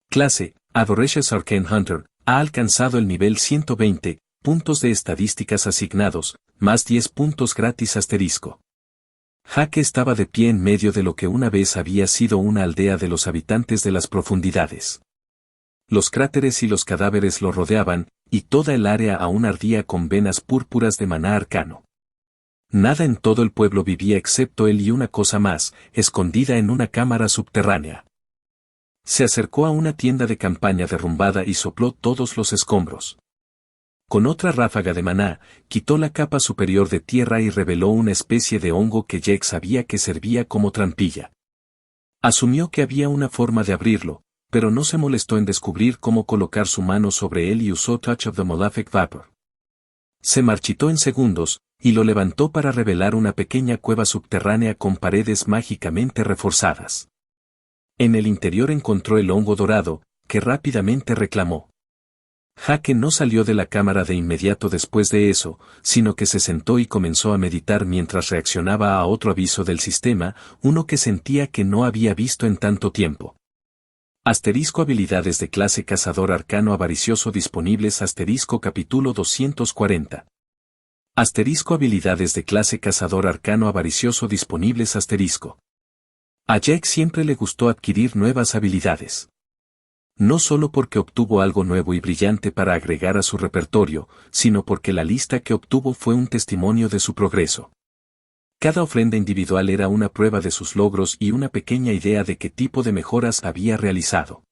Clase, Adoracious Arcane Hunter, ha alcanzado el nivel 120, puntos de estadísticas asignados, más 10 puntos gratis asterisco. Jaque estaba de pie en medio de lo que una vez había sido una aldea de los habitantes de las profundidades. Los cráteres y los cadáveres lo rodeaban, y toda el área aún ardía con venas púrpuras de maná arcano. Nada en todo el pueblo vivía excepto él y una cosa más, escondida en una cámara subterránea. Se acercó a una tienda de campaña derrumbada y sopló todos los escombros. Con otra ráfaga de maná, quitó la capa superior de tierra y reveló una especie de hongo que Jack sabía que servía como trampilla. Asumió que había una forma de abrirlo, pero no se molestó en descubrir cómo colocar su mano sobre él y usó Touch of the Malefic Vapor. Se marchitó en segundos, y lo levantó para revelar una pequeña cueva subterránea con paredes mágicamente reforzadas. En el interior encontró el hongo dorado, que rápidamente reclamó. Jaque no salió de la cámara de inmediato después de eso, sino que se sentó y comenzó a meditar mientras reaccionaba a otro aviso del sistema, uno que sentía que no había visto en tanto tiempo. Asterisco habilidades de clase cazador arcano avaricioso disponibles asterisco capítulo 240. Asterisco habilidades de clase cazador arcano avaricioso disponibles asterisco. A Jack siempre le gustó adquirir nuevas habilidades. No solo porque obtuvo algo nuevo y brillante para agregar a su repertorio, sino porque la lista que obtuvo fue un testimonio de su progreso. Cada ofrenda individual era una prueba de sus logros y una pequeña idea de qué tipo de mejoras había realizado.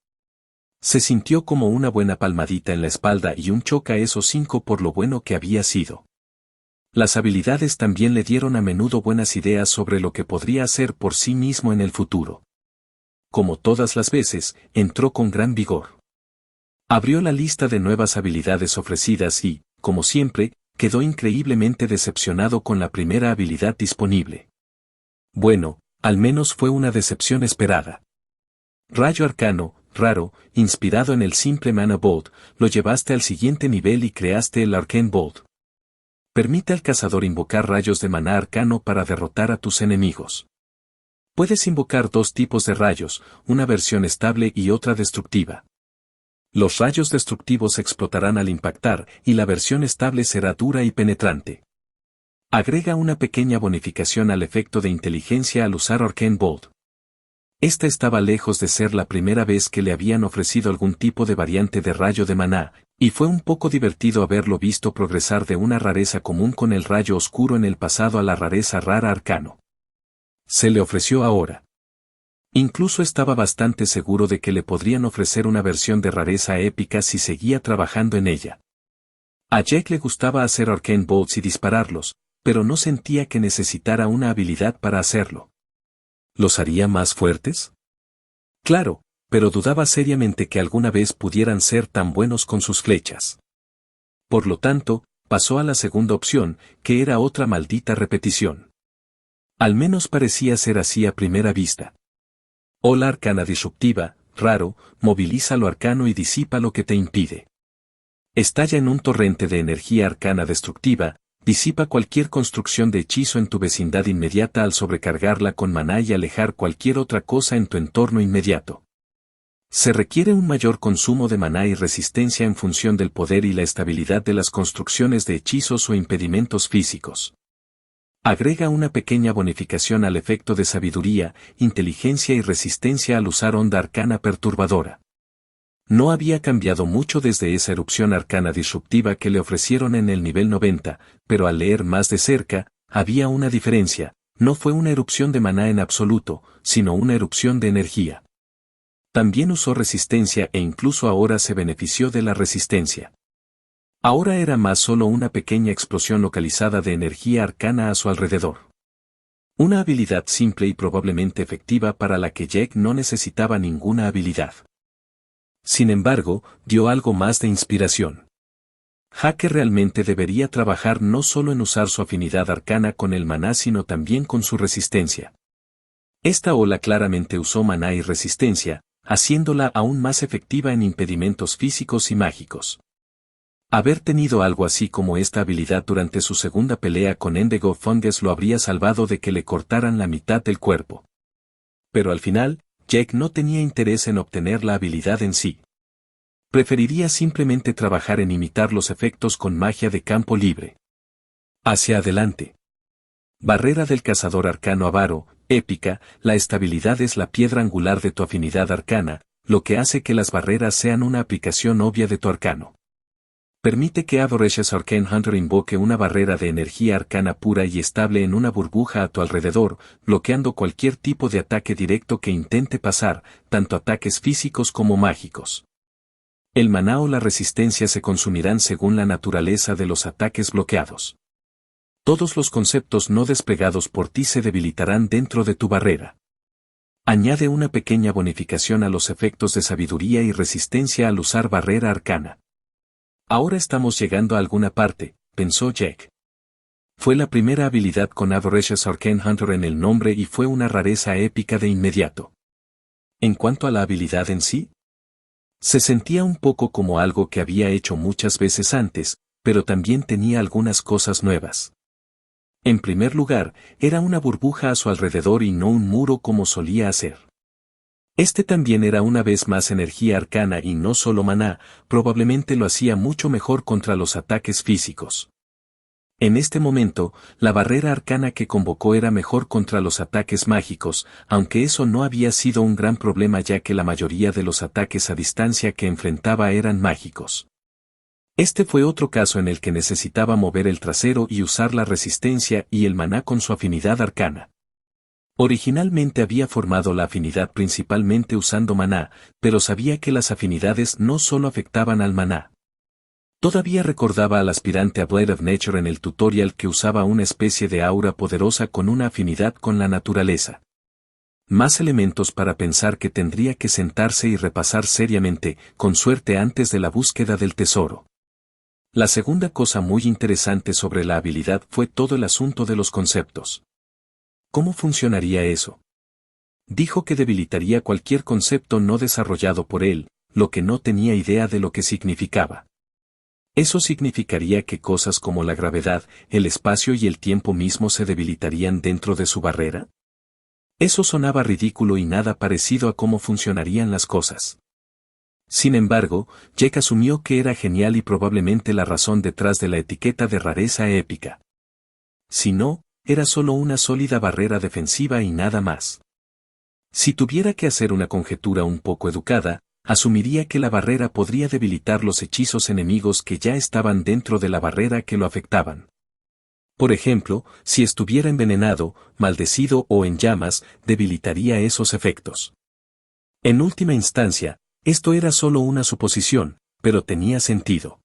Se sintió como una buena palmadita en la espalda y un choca esos 5 por lo bueno que había sido. Las habilidades también le dieron a menudo buenas ideas sobre lo que podría hacer por sí mismo en el futuro. Como todas las veces, entró con gran vigor. Abrió la lista de nuevas habilidades ofrecidas y, como siempre, quedó increíblemente decepcionado con la primera habilidad disponible. Bueno, al menos fue una decepción esperada. Rayo arcano, raro, inspirado en el simple Mana Bolt, lo llevaste al siguiente nivel y creaste el Arcane Bolt. Permite al cazador invocar rayos de maná arcano para derrotar a tus enemigos. Puedes invocar 2 tipos de rayos, una versión estable y otra destructiva. Los rayos destructivos explotarán al impactar y la versión estable será dura y penetrante. Agrega una pequeña bonificación al efecto de inteligencia al usar Arcane Bolt. Esta estaba lejos de ser la primera vez que le habían ofrecido algún tipo de variante de rayo de maná, y fue un poco divertido haberlo visto progresar de una rareza común con el rayo oscuro en el pasado a la rareza rara arcano. Se le ofreció ahora. Incluso estaba bastante seguro de que le podrían ofrecer una versión de rareza épica si seguía trabajando en ella. A Jack le gustaba hacer Arcane Bolts y dispararlos, pero no sentía que necesitara una habilidad para hacerlo. ¿Los haría más fuertes? Claro, pero dudaba seriamente que alguna vez pudieran ser tan buenos con sus flechas. Por lo tanto, pasó a la segunda opción, que era otra maldita repetición. Al menos parecía ser así a primera vista. Ola arcana disruptiva, raro, moviliza lo arcano y disipa lo que te impide. Estalla en un torrente de energía arcana destructiva, disipa cualquier construcción de hechizo en tu vecindad inmediata al sobrecargarla con maná y alejar cualquier otra cosa en tu entorno inmediato. Se requiere un mayor consumo de maná y resistencia en función del poder y la estabilidad de las construcciones de hechizos o impedimentos físicos. Agrega una pequeña bonificación al efecto de sabiduría, inteligencia y resistencia al usar onda arcana perturbadora. No había cambiado mucho desde esa erupción arcana disruptiva que le ofrecieron en el nivel 90, pero al leer más de cerca, había una diferencia. No fue una erupción de maná en absoluto, sino una erupción de energía. También usó resistencia e incluso ahora se benefició de la resistencia. Ahora era más solo una pequeña explosión localizada de energía arcana a su alrededor. Una habilidad simple y probablemente efectiva para la que Jack no necesitaba ninguna habilidad. Sin embargo, dio algo más de inspiración. Hake realmente debería trabajar no solo en usar su afinidad arcana con el maná sino también con su resistencia. Esta ola claramente usó maná y resistencia, haciéndola aún más efectiva en impedimentos físicos y mágicos. Haber tenido algo así como esta habilidad durante su segunda pelea con Endeavor Fungus lo habría salvado de que le cortaran la mitad del cuerpo. Pero al final, Jack no tenía interés en obtener la habilidad en sí. Preferiría simplemente trabajar en imitar los efectos con magia de campo libre. Hacia adelante. Barrera del cazador arcano avaro, épica, la estabilidad es la piedra angular de tu afinidad arcana, lo que hace que las barreras sean una aplicación obvia de tu arcano. Permite que Avaricious Arcane Hunter invoque una barrera de energía arcana pura y estable en una burbuja a tu alrededor, bloqueando cualquier tipo de ataque directo que intente pasar, tanto ataques físicos como mágicos. El maná o la resistencia se consumirán según la naturaleza de los ataques bloqueados. Todos los conceptos no desplegados por ti se debilitarán dentro de tu barrera. Añade una pequeña bonificación a los efectos de sabiduría y resistencia al usar barrera arcana. Ahora estamos llegando a alguna parte, pensó Jack. Fue la primera habilidad con Avaricious Arcane Hunter en el nombre y fue una rareza épica de inmediato. En cuanto a la habilidad en sí, se sentía un poco como algo que había hecho muchas veces antes, pero también tenía algunas cosas nuevas. En primer lugar, era una burbuja a su alrededor y no un muro como solía hacer. Este también era una vez más energía arcana y no solo maná, probablemente lo hacía mucho mejor contra los ataques físicos. En este momento, la barrera arcana que convocó era mejor contra los ataques mágicos, aunque eso no había sido un gran problema ya que la mayoría de los ataques a distancia que enfrentaba eran mágicos. Este fue otro caso en el que necesitaba mover el trasero y usar la resistencia y el maná con su afinidad arcana. Originalmente había formado la afinidad principalmente usando maná, pero sabía que las afinidades no solo afectaban al maná. Todavía recordaba al aspirante a Blade of Nature en el tutorial que usaba una especie de aura poderosa con una afinidad con la naturaleza. Más elementos para pensar que tendría que sentarse y repasar seriamente, con suerte antes de la búsqueda del tesoro. La segunda cosa muy interesante sobre la habilidad fue todo el asunto de los conceptos. ¿Cómo funcionaría eso? Dijo que debilitaría cualquier concepto no desarrollado por él, lo que no tenía idea de lo que significaba. ¿Eso significaría que cosas como la gravedad, el espacio y el tiempo mismo se debilitarían dentro de su barrera? Eso sonaba ridículo y nada parecido a cómo funcionarían las cosas. Sin embargo, Jack asumió que era genial y probablemente la razón detrás de la etiqueta de rareza épica. Si no, era solo una sólida barrera defensiva y nada más. Si tuviera que hacer una conjetura un poco educada, asumiría que la barrera podría debilitar los hechizos enemigos que ya estaban dentro de la barrera que lo afectaban. Por ejemplo, si estuviera envenenado, maldecido o en llamas, debilitaría esos efectos. En última instancia, esto era solo una suposición, pero tenía sentido.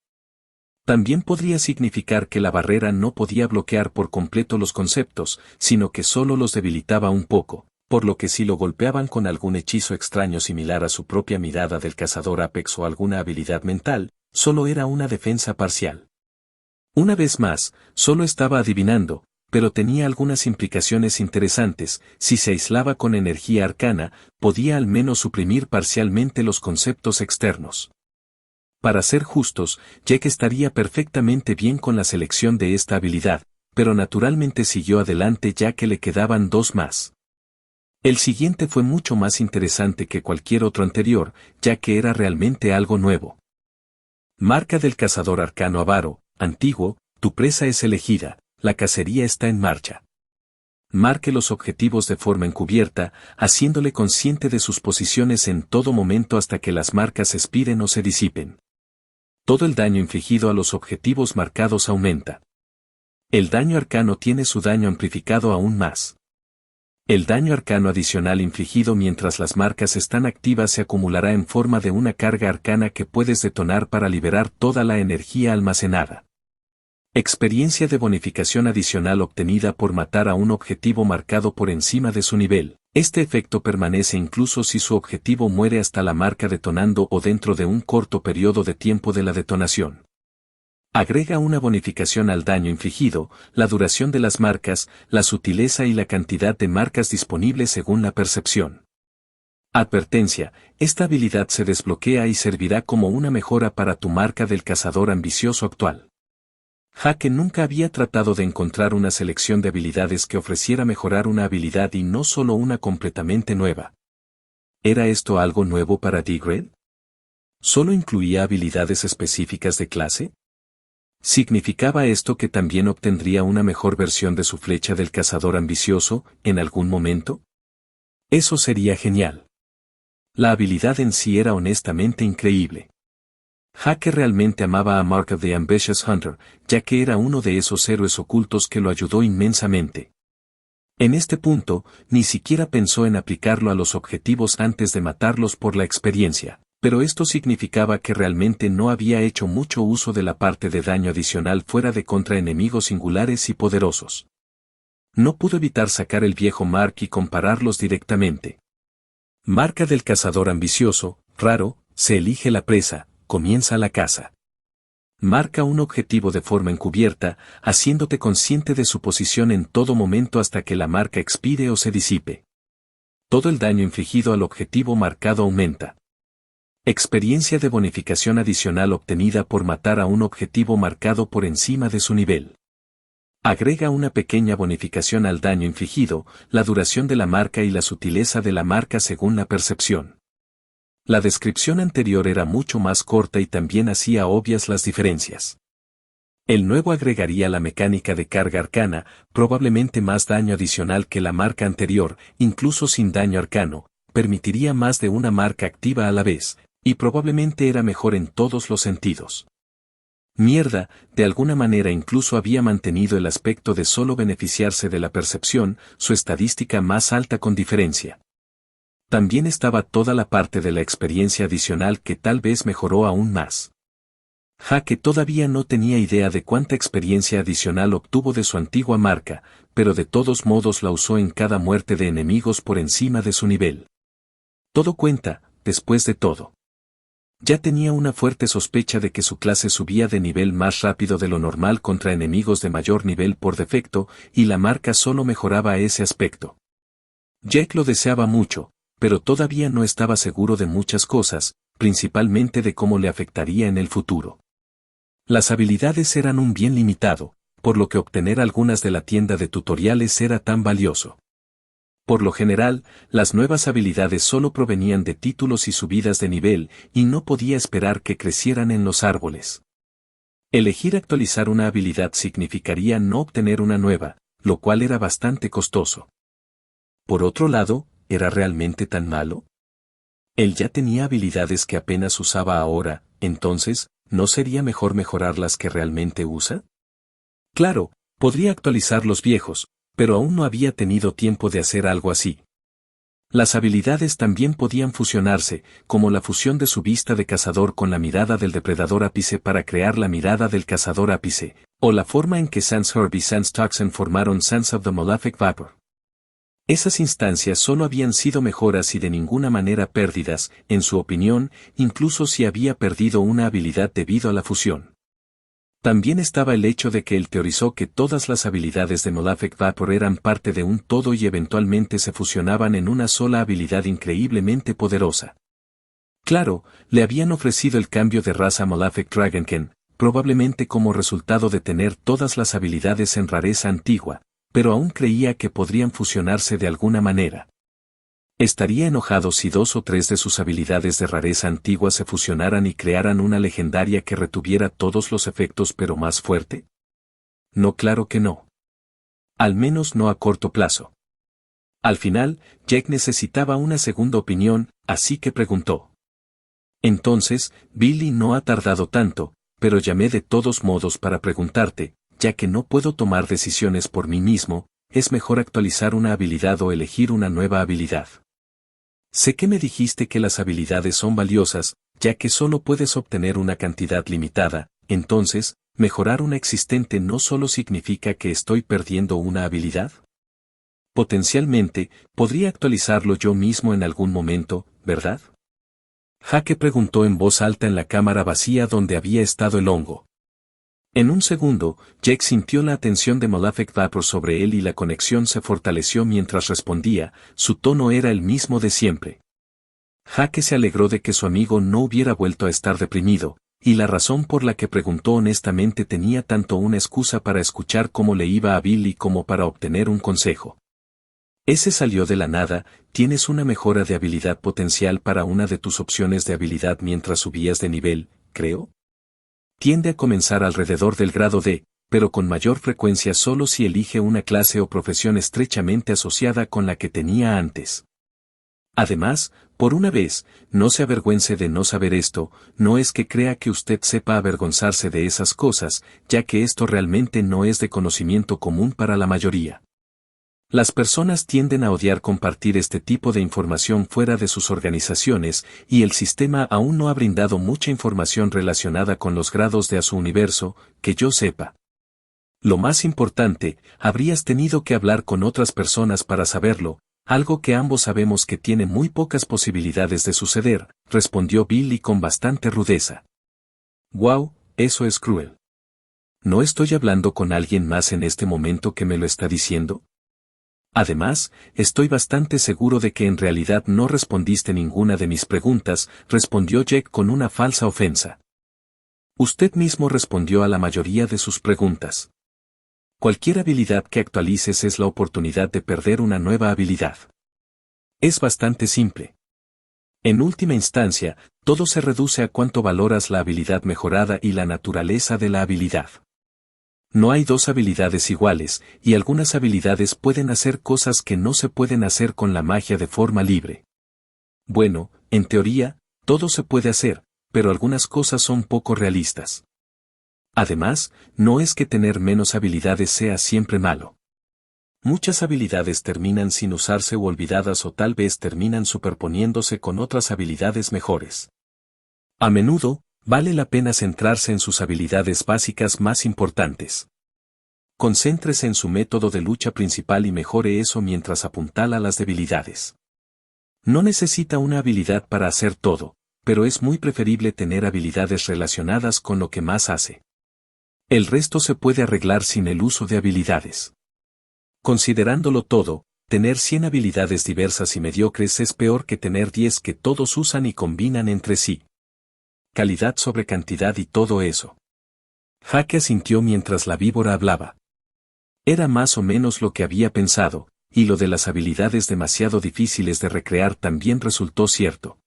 También podría significar que la barrera no podía bloquear por completo los conceptos, sino que solo los debilitaba un poco, por lo que si lo golpeaban con algún hechizo extraño similar a su propia mirada del cazador Apex o alguna habilidad mental, solo era una defensa parcial. Una vez más, solo estaba adivinando, pero tenía algunas implicaciones interesantes. Si se aislaba con energía arcana, podía al menos suprimir parcialmente los conceptos externos. Para ser justos, Jack estaría perfectamente bien con la selección de esta habilidad, pero naturalmente siguió adelante ya que le quedaban dos más. El siguiente fue mucho más interesante que cualquier otro anterior, ya que era realmente algo nuevo. Marca del cazador arcano avaro, antiguo, tu presa es elegida, la cacería está en marcha. Marque los objetivos de forma encubierta, haciéndole consciente de sus posiciones en todo momento hasta que las marcas expiren o se disipen. Todo el daño infligido a los objetivos marcados aumenta. El daño arcano tiene su daño amplificado aún más. El daño arcano adicional infligido mientras las marcas están activas se acumulará en forma de una carga arcana que puedes detonar para liberar toda la energía almacenada. Experiencia de bonificación adicional obtenida por matar a un objetivo marcado por encima de su nivel. Este efecto permanece incluso si su objetivo muere hasta la marca detonando o dentro de un corto periodo de tiempo de la detonación. Agrega una bonificación al daño infligido, la duración de las marcas, la sutileza y la cantidad de marcas disponibles según la percepción. Advertencia: esta habilidad se desbloquea y servirá como una mejora para tu marca del cazador ambicioso actual. Hake nunca había tratado de encontrar una selección de habilidades que ofreciera mejorar una habilidad y no solo una completamente nueva. ¿Era esto algo nuevo para Digred? ¿Solo incluía habilidades específicas de clase? ¿Significaba esto que también obtendría una mejor versión de su flecha del cazador ambicioso, en algún momento? Eso sería genial. La habilidad en sí era honestamente increíble. Hake realmente amaba a Mark of the Ambitious Hunter, ya que era uno de esos héroes ocultos que lo ayudó inmensamente. En este punto, ni siquiera pensó en aplicarlo a los objetivos antes de matarlos por la experiencia, pero esto significaba que realmente no había hecho mucho uso de la parte de daño adicional fuera de contra enemigos singulares y poderosos. No pudo evitar sacar el viejo Mark y compararlos directamente. Marca del cazador ambicioso, raro, se elige la presa, comienza la caza. Marca un objetivo de forma encubierta, haciéndote consciente de su posición en todo momento hasta que la marca expire o se disipe. Todo el daño infligido al objetivo marcado aumenta. Experiencia de bonificación adicional obtenida por matar a un objetivo marcado por encima de su nivel. Agrega una pequeña bonificación al daño infligido, la duración de la marca y la sutileza de la marca según la percepción. La descripción anterior era mucho más corta y también hacía obvias las diferencias. El nuevo agregaría la mecánica de carga arcana, probablemente más daño adicional que la marca anterior, incluso sin daño arcano, permitiría más de una marca activa a la vez, y probablemente era mejor en todos los sentidos. Mierda, de alguna manera incluso había mantenido el aspecto de solo beneficiarse de la percepción, su estadística más alta con diferencia. También estaba toda la parte de la experiencia adicional que tal vez mejoró aún más. Hake todavía no tenía idea de cuánta experiencia adicional obtuvo de su antigua marca, pero de todos modos la usó en cada muerte de enemigos por encima de su nivel. Todo cuenta, después de todo. Ya tenía una fuerte sospecha de que su clase subía de nivel más rápido de lo normal contra enemigos de mayor nivel por defecto, y la marca solo mejoraba ese aspecto. Jack lo deseaba mucho, pero todavía no estaba seguro de muchas cosas, principalmente de cómo le afectaría en el futuro. Las habilidades eran un bien limitado, por lo que obtener algunas de la tienda de tutoriales era tan valioso. Por lo general, las nuevas habilidades solo provenían de títulos y subidas de nivel, y no podía esperar que crecieran en los árboles. Elegir actualizar una habilidad significaría no obtener una nueva, lo cual era bastante costoso. Por otro lado, ¿era realmente tan malo? Él ya tenía habilidades que apenas usaba ahora, entonces, ¿no sería mejor mejorar las que realmente usa? Claro, podría actualizar los viejos, pero aún no había tenido tiempo de hacer algo así. Las habilidades también podían fusionarse, como la fusión de su vista de cazador con la mirada del depredador ápice para crear la mirada del cazador ápice, o la forma en que Sans Herb y Sans Toxin formaron Sans of the Malefic Vapor. Esas instancias solo habían sido mejoras y de ninguna manera pérdidas, en su opinión, incluso si había perdido una habilidad debido a la fusión. También estaba el hecho de que él teorizó que todas las habilidades de Malefic Vapor eran parte de un todo y eventualmente se fusionaban en una sola habilidad increíblemente poderosa. Claro, le habían ofrecido el cambio de raza Malefic Dragonkin, probablemente como resultado de tener todas las habilidades en rareza antigua, pero aún creía que podrían fusionarse de alguna manera. ¿Estaría enojado si 2 o 3 de sus habilidades de rareza antigua se fusionaran y crearan una legendaria que retuviera todos los efectos pero más fuerte? No, claro que no. Al menos no a corto plazo. Al final, Jack necesitaba una segunda opinión, así que preguntó. Entonces, Billy, no ha tardado tanto, pero llamé de todos modos para preguntarte, ya que no puedo tomar decisiones por mí mismo, ¿es mejor actualizar una habilidad o elegir una nueva habilidad? Sé que me dijiste que las habilidades son valiosas, ya que solo puedes obtener una cantidad limitada, entonces, ¿mejorar una existente no solo significa que estoy perdiendo una habilidad? Potencialmente, podría actualizarlo yo mismo en algún momento, ¿verdad? Jake preguntó en voz alta en la cámara vacía donde había estado el hongo. En un segundo, Jake sintió la atención de Malefic Vapor sobre él y la conexión se fortaleció mientras respondía, su tono era el mismo de siempre. Jake se alegró de que su amigo no hubiera vuelto a estar deprimido, y la razón por la que preguntó honestamente tenía tanto una excusa para escuchar cómo le iba a Billy como para obtener un consejo. Ese salió de la nada, tienes una mejora de habilidad potencial para una de tus opciones de habilidad mientras subías de nivel, creo. Tiende a comenzar alrededor del grado D, pero con mayor frecuencia solo si elige una clase o profesión estrechamente asociada con la que tenía antes. Además, por una vez, no se avergüence de no saber esto, no es que crea que usted sepa avergonzarse de esas cosas, ya que esto realmente no es de conocimiento común para la mayoría. Las personas tienden a odiar compartir este tipo de información fuera de sus organizaciones, y el sistema aún no ha brindado mucha información relacionada con los grados de a su universo, que yo sepa. Lo más importante, habrías tenido que hablar con otras personas para saberlo, algo que ambos sabemos que tiene muy pocas posibilidades de suceder, respondió Billy con bastante rudeza. Wow, eso es cruel. ¿No estoy hablando con alguien más en este momento que me lo está diciendo? Además, estoy bastante seguro de que en realidad no respondiste ninguna de mis preguntas, respondió Jack con una falsa ofensa. Usted mismo respondió a la mayoría de sus preguntas. Cualquier habilidad que actualices es la oportunidad de perder una nueva habilidad. Es bastante simple. En última instancia, todo se reduce a cuánto valoras la habilidad mejorada y la naturaleza de la habilidad. No hay dos habilidades iguales, y algunas habilidades pueden hacer cosas que no se pueden hacer con la magia de forma libre. Bueno, en teoría, todo se puede hacer, pero algunas cosas son poco realistas. Además, no es que tener menos habilidades sea siempre malo. Muchas habilidades terminan sin usarse u olvidadas o tal vez terminan superponiéndose con otras habilidades mejores. A menudo, vale la pena centrarse en sus habilidades básicas más importantes. Concéntrese en su método de lucha principal y mejore eso mientras apuntala las debilidades. No necesita una habilidad para hacer todo, pero es muy preferible tener habilidades relacionadas con lo que más hace. El resto se puede arreglar sin el uso de habilidades. Considerándolo todo, tener 100 habilidades diversas y mediocres es peor que tener 10 que todos usan y combinan entre sí. Calidad sobre cantidad y todo eso. Jake asintió mientras la víbora hablaba. Era más o menos lo que había pensado, y lo de las habilidades demasiado difíciles de recrear también resultó cierto.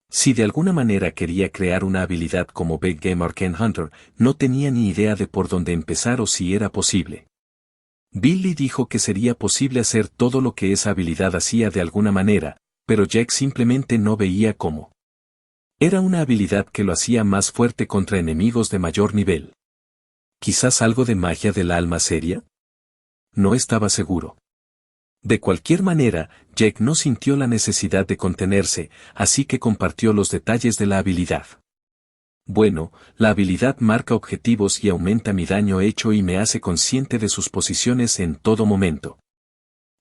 Si de alguna manera quería crear una habilidad como Big Game Arcane Hunter, no tenía ni idea de por dónde empezar o si era posible. Billy dijo que sería posible hacer todo lo que esa habilidad hacía de alguna manera, pero Jack simplemente no veía cómo. Era una habilidad que lo hacía más fuerte contra enemigos de mayor nivel. ¿Quizás algo de magia del alma seria? No estaba seguro. De cualquier manera, Jack no sintió la necesidad de contenerse, así que compartió los detalles de la habilidad. Bueno, la habilidad marca objetivos y aumenta mi daño hecho y me hace consciente de sus posiciones en todo momento.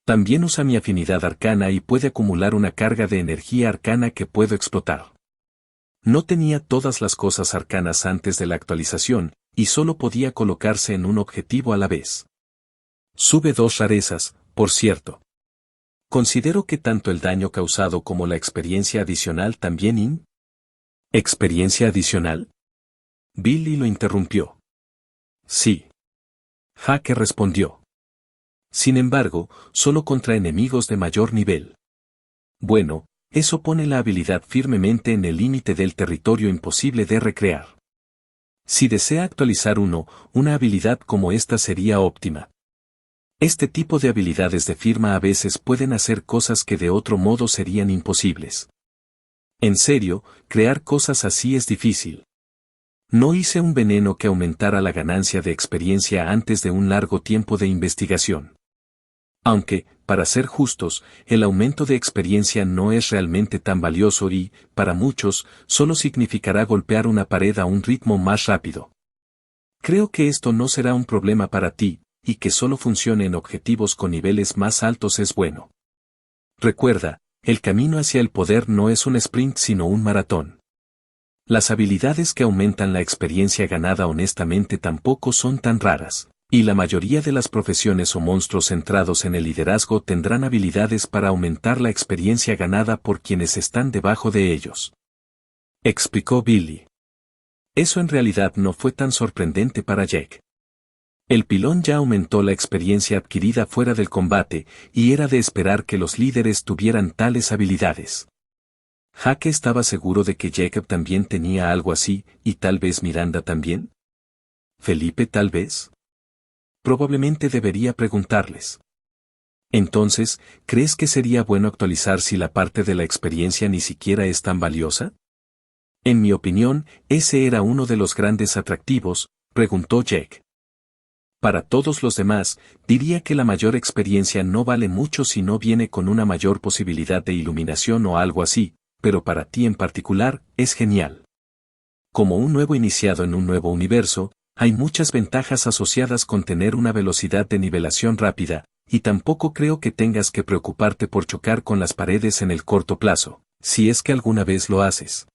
También usa mi afinidad arcana y puede acumular una carga de energía arcana que puedo explotar. No tenía todas las cosas arcanas antes de la actualización, y solo podía colocarse en un objetivo a la vez. Sube 2 rarezas, por cierto. Considero que tanto el daño causado como la experiencia adicional también ¿Experiencia adicional? Billy lo interrumpió. Sí. Jake respondió. Sin embargo, solo contra enemigos de mayor nivel. Bueno, eso pone la habilidad firmemente en el límite del territorio imposible de recrear. Si desea actualizar una habilidad como esta sería óptima. Este tipo de habilidades de firma a veces pueden hacer cosas que de otro modo serían imposibles. En serio, crear cosas así es difícil. No hice un veneno que aumentara la ganancia de experiencia antes de un largo tiempo de investigación. Aunque, para ser justos, el aumento de experiencia no es realmente tan valioso y, para muchos, solo significará golpear una pared a un ritmo más rápido. Creo que esto no será un problema para ti, y que solo funcione en objetivos con niveles más altos es bueno. Recuerda, el camino hacia el poder no es un sprint sino un maratón. Las habilidades que aumentan la experiencia ganada honestamente tampoco son tan raras, y la mayoría de las profesiones o monstruos centrados en el liderazgo tendrán habilidades para aumentar la experiencia ganada por quienes están debajo de ellos. Explicó Billy. Eso en realidad no fue tan sorprendente para Jake. El pilón ya aumentó la experiencia adquirida fuera del combate, y era de esperar que los líderes tuvieran tales habilidades. Jake estaba seguro de que Jacob también tenía algo así, y tal vez Miranda también. Felipe tal vez. Probablemente debería preguntarles. Entonces, ¿crees que sería bueno actualizar si la parte de la experiencia ni siquiera es tan valiosa? En mi opinión, ese era uno de los grandes atractivos, preguntó Jake. Para todos los demás, diría que la mayor experiencia no vale mucho si no viene con una mayor posibilidad de iluminación o algo así, pero para ti en particular, es genial. Como un nuevo iniciado en un nuevo universo, hay muchas ventajas asociadas con tener una velocidad de nivelación rápida, y tampoco creo que tengas que preocuparte por chocar con las paredes en el corto plazo, si es que alguna vez lo haces.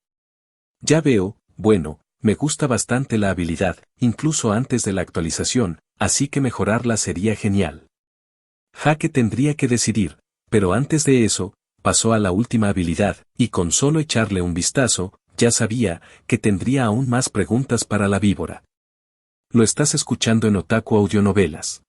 Ya veo, bueno, me gusta bastante la habilidad, incluso antes de la actualización, así que mejorarla sería genial. Jake tendría que decidir, pero antes de eso, pasó a la última habilidad, y con solo echarle un vistazo, ya sabía que tendría aún más preguntas para la víbora. Lo estás escuchando en Otaku Audionovelas.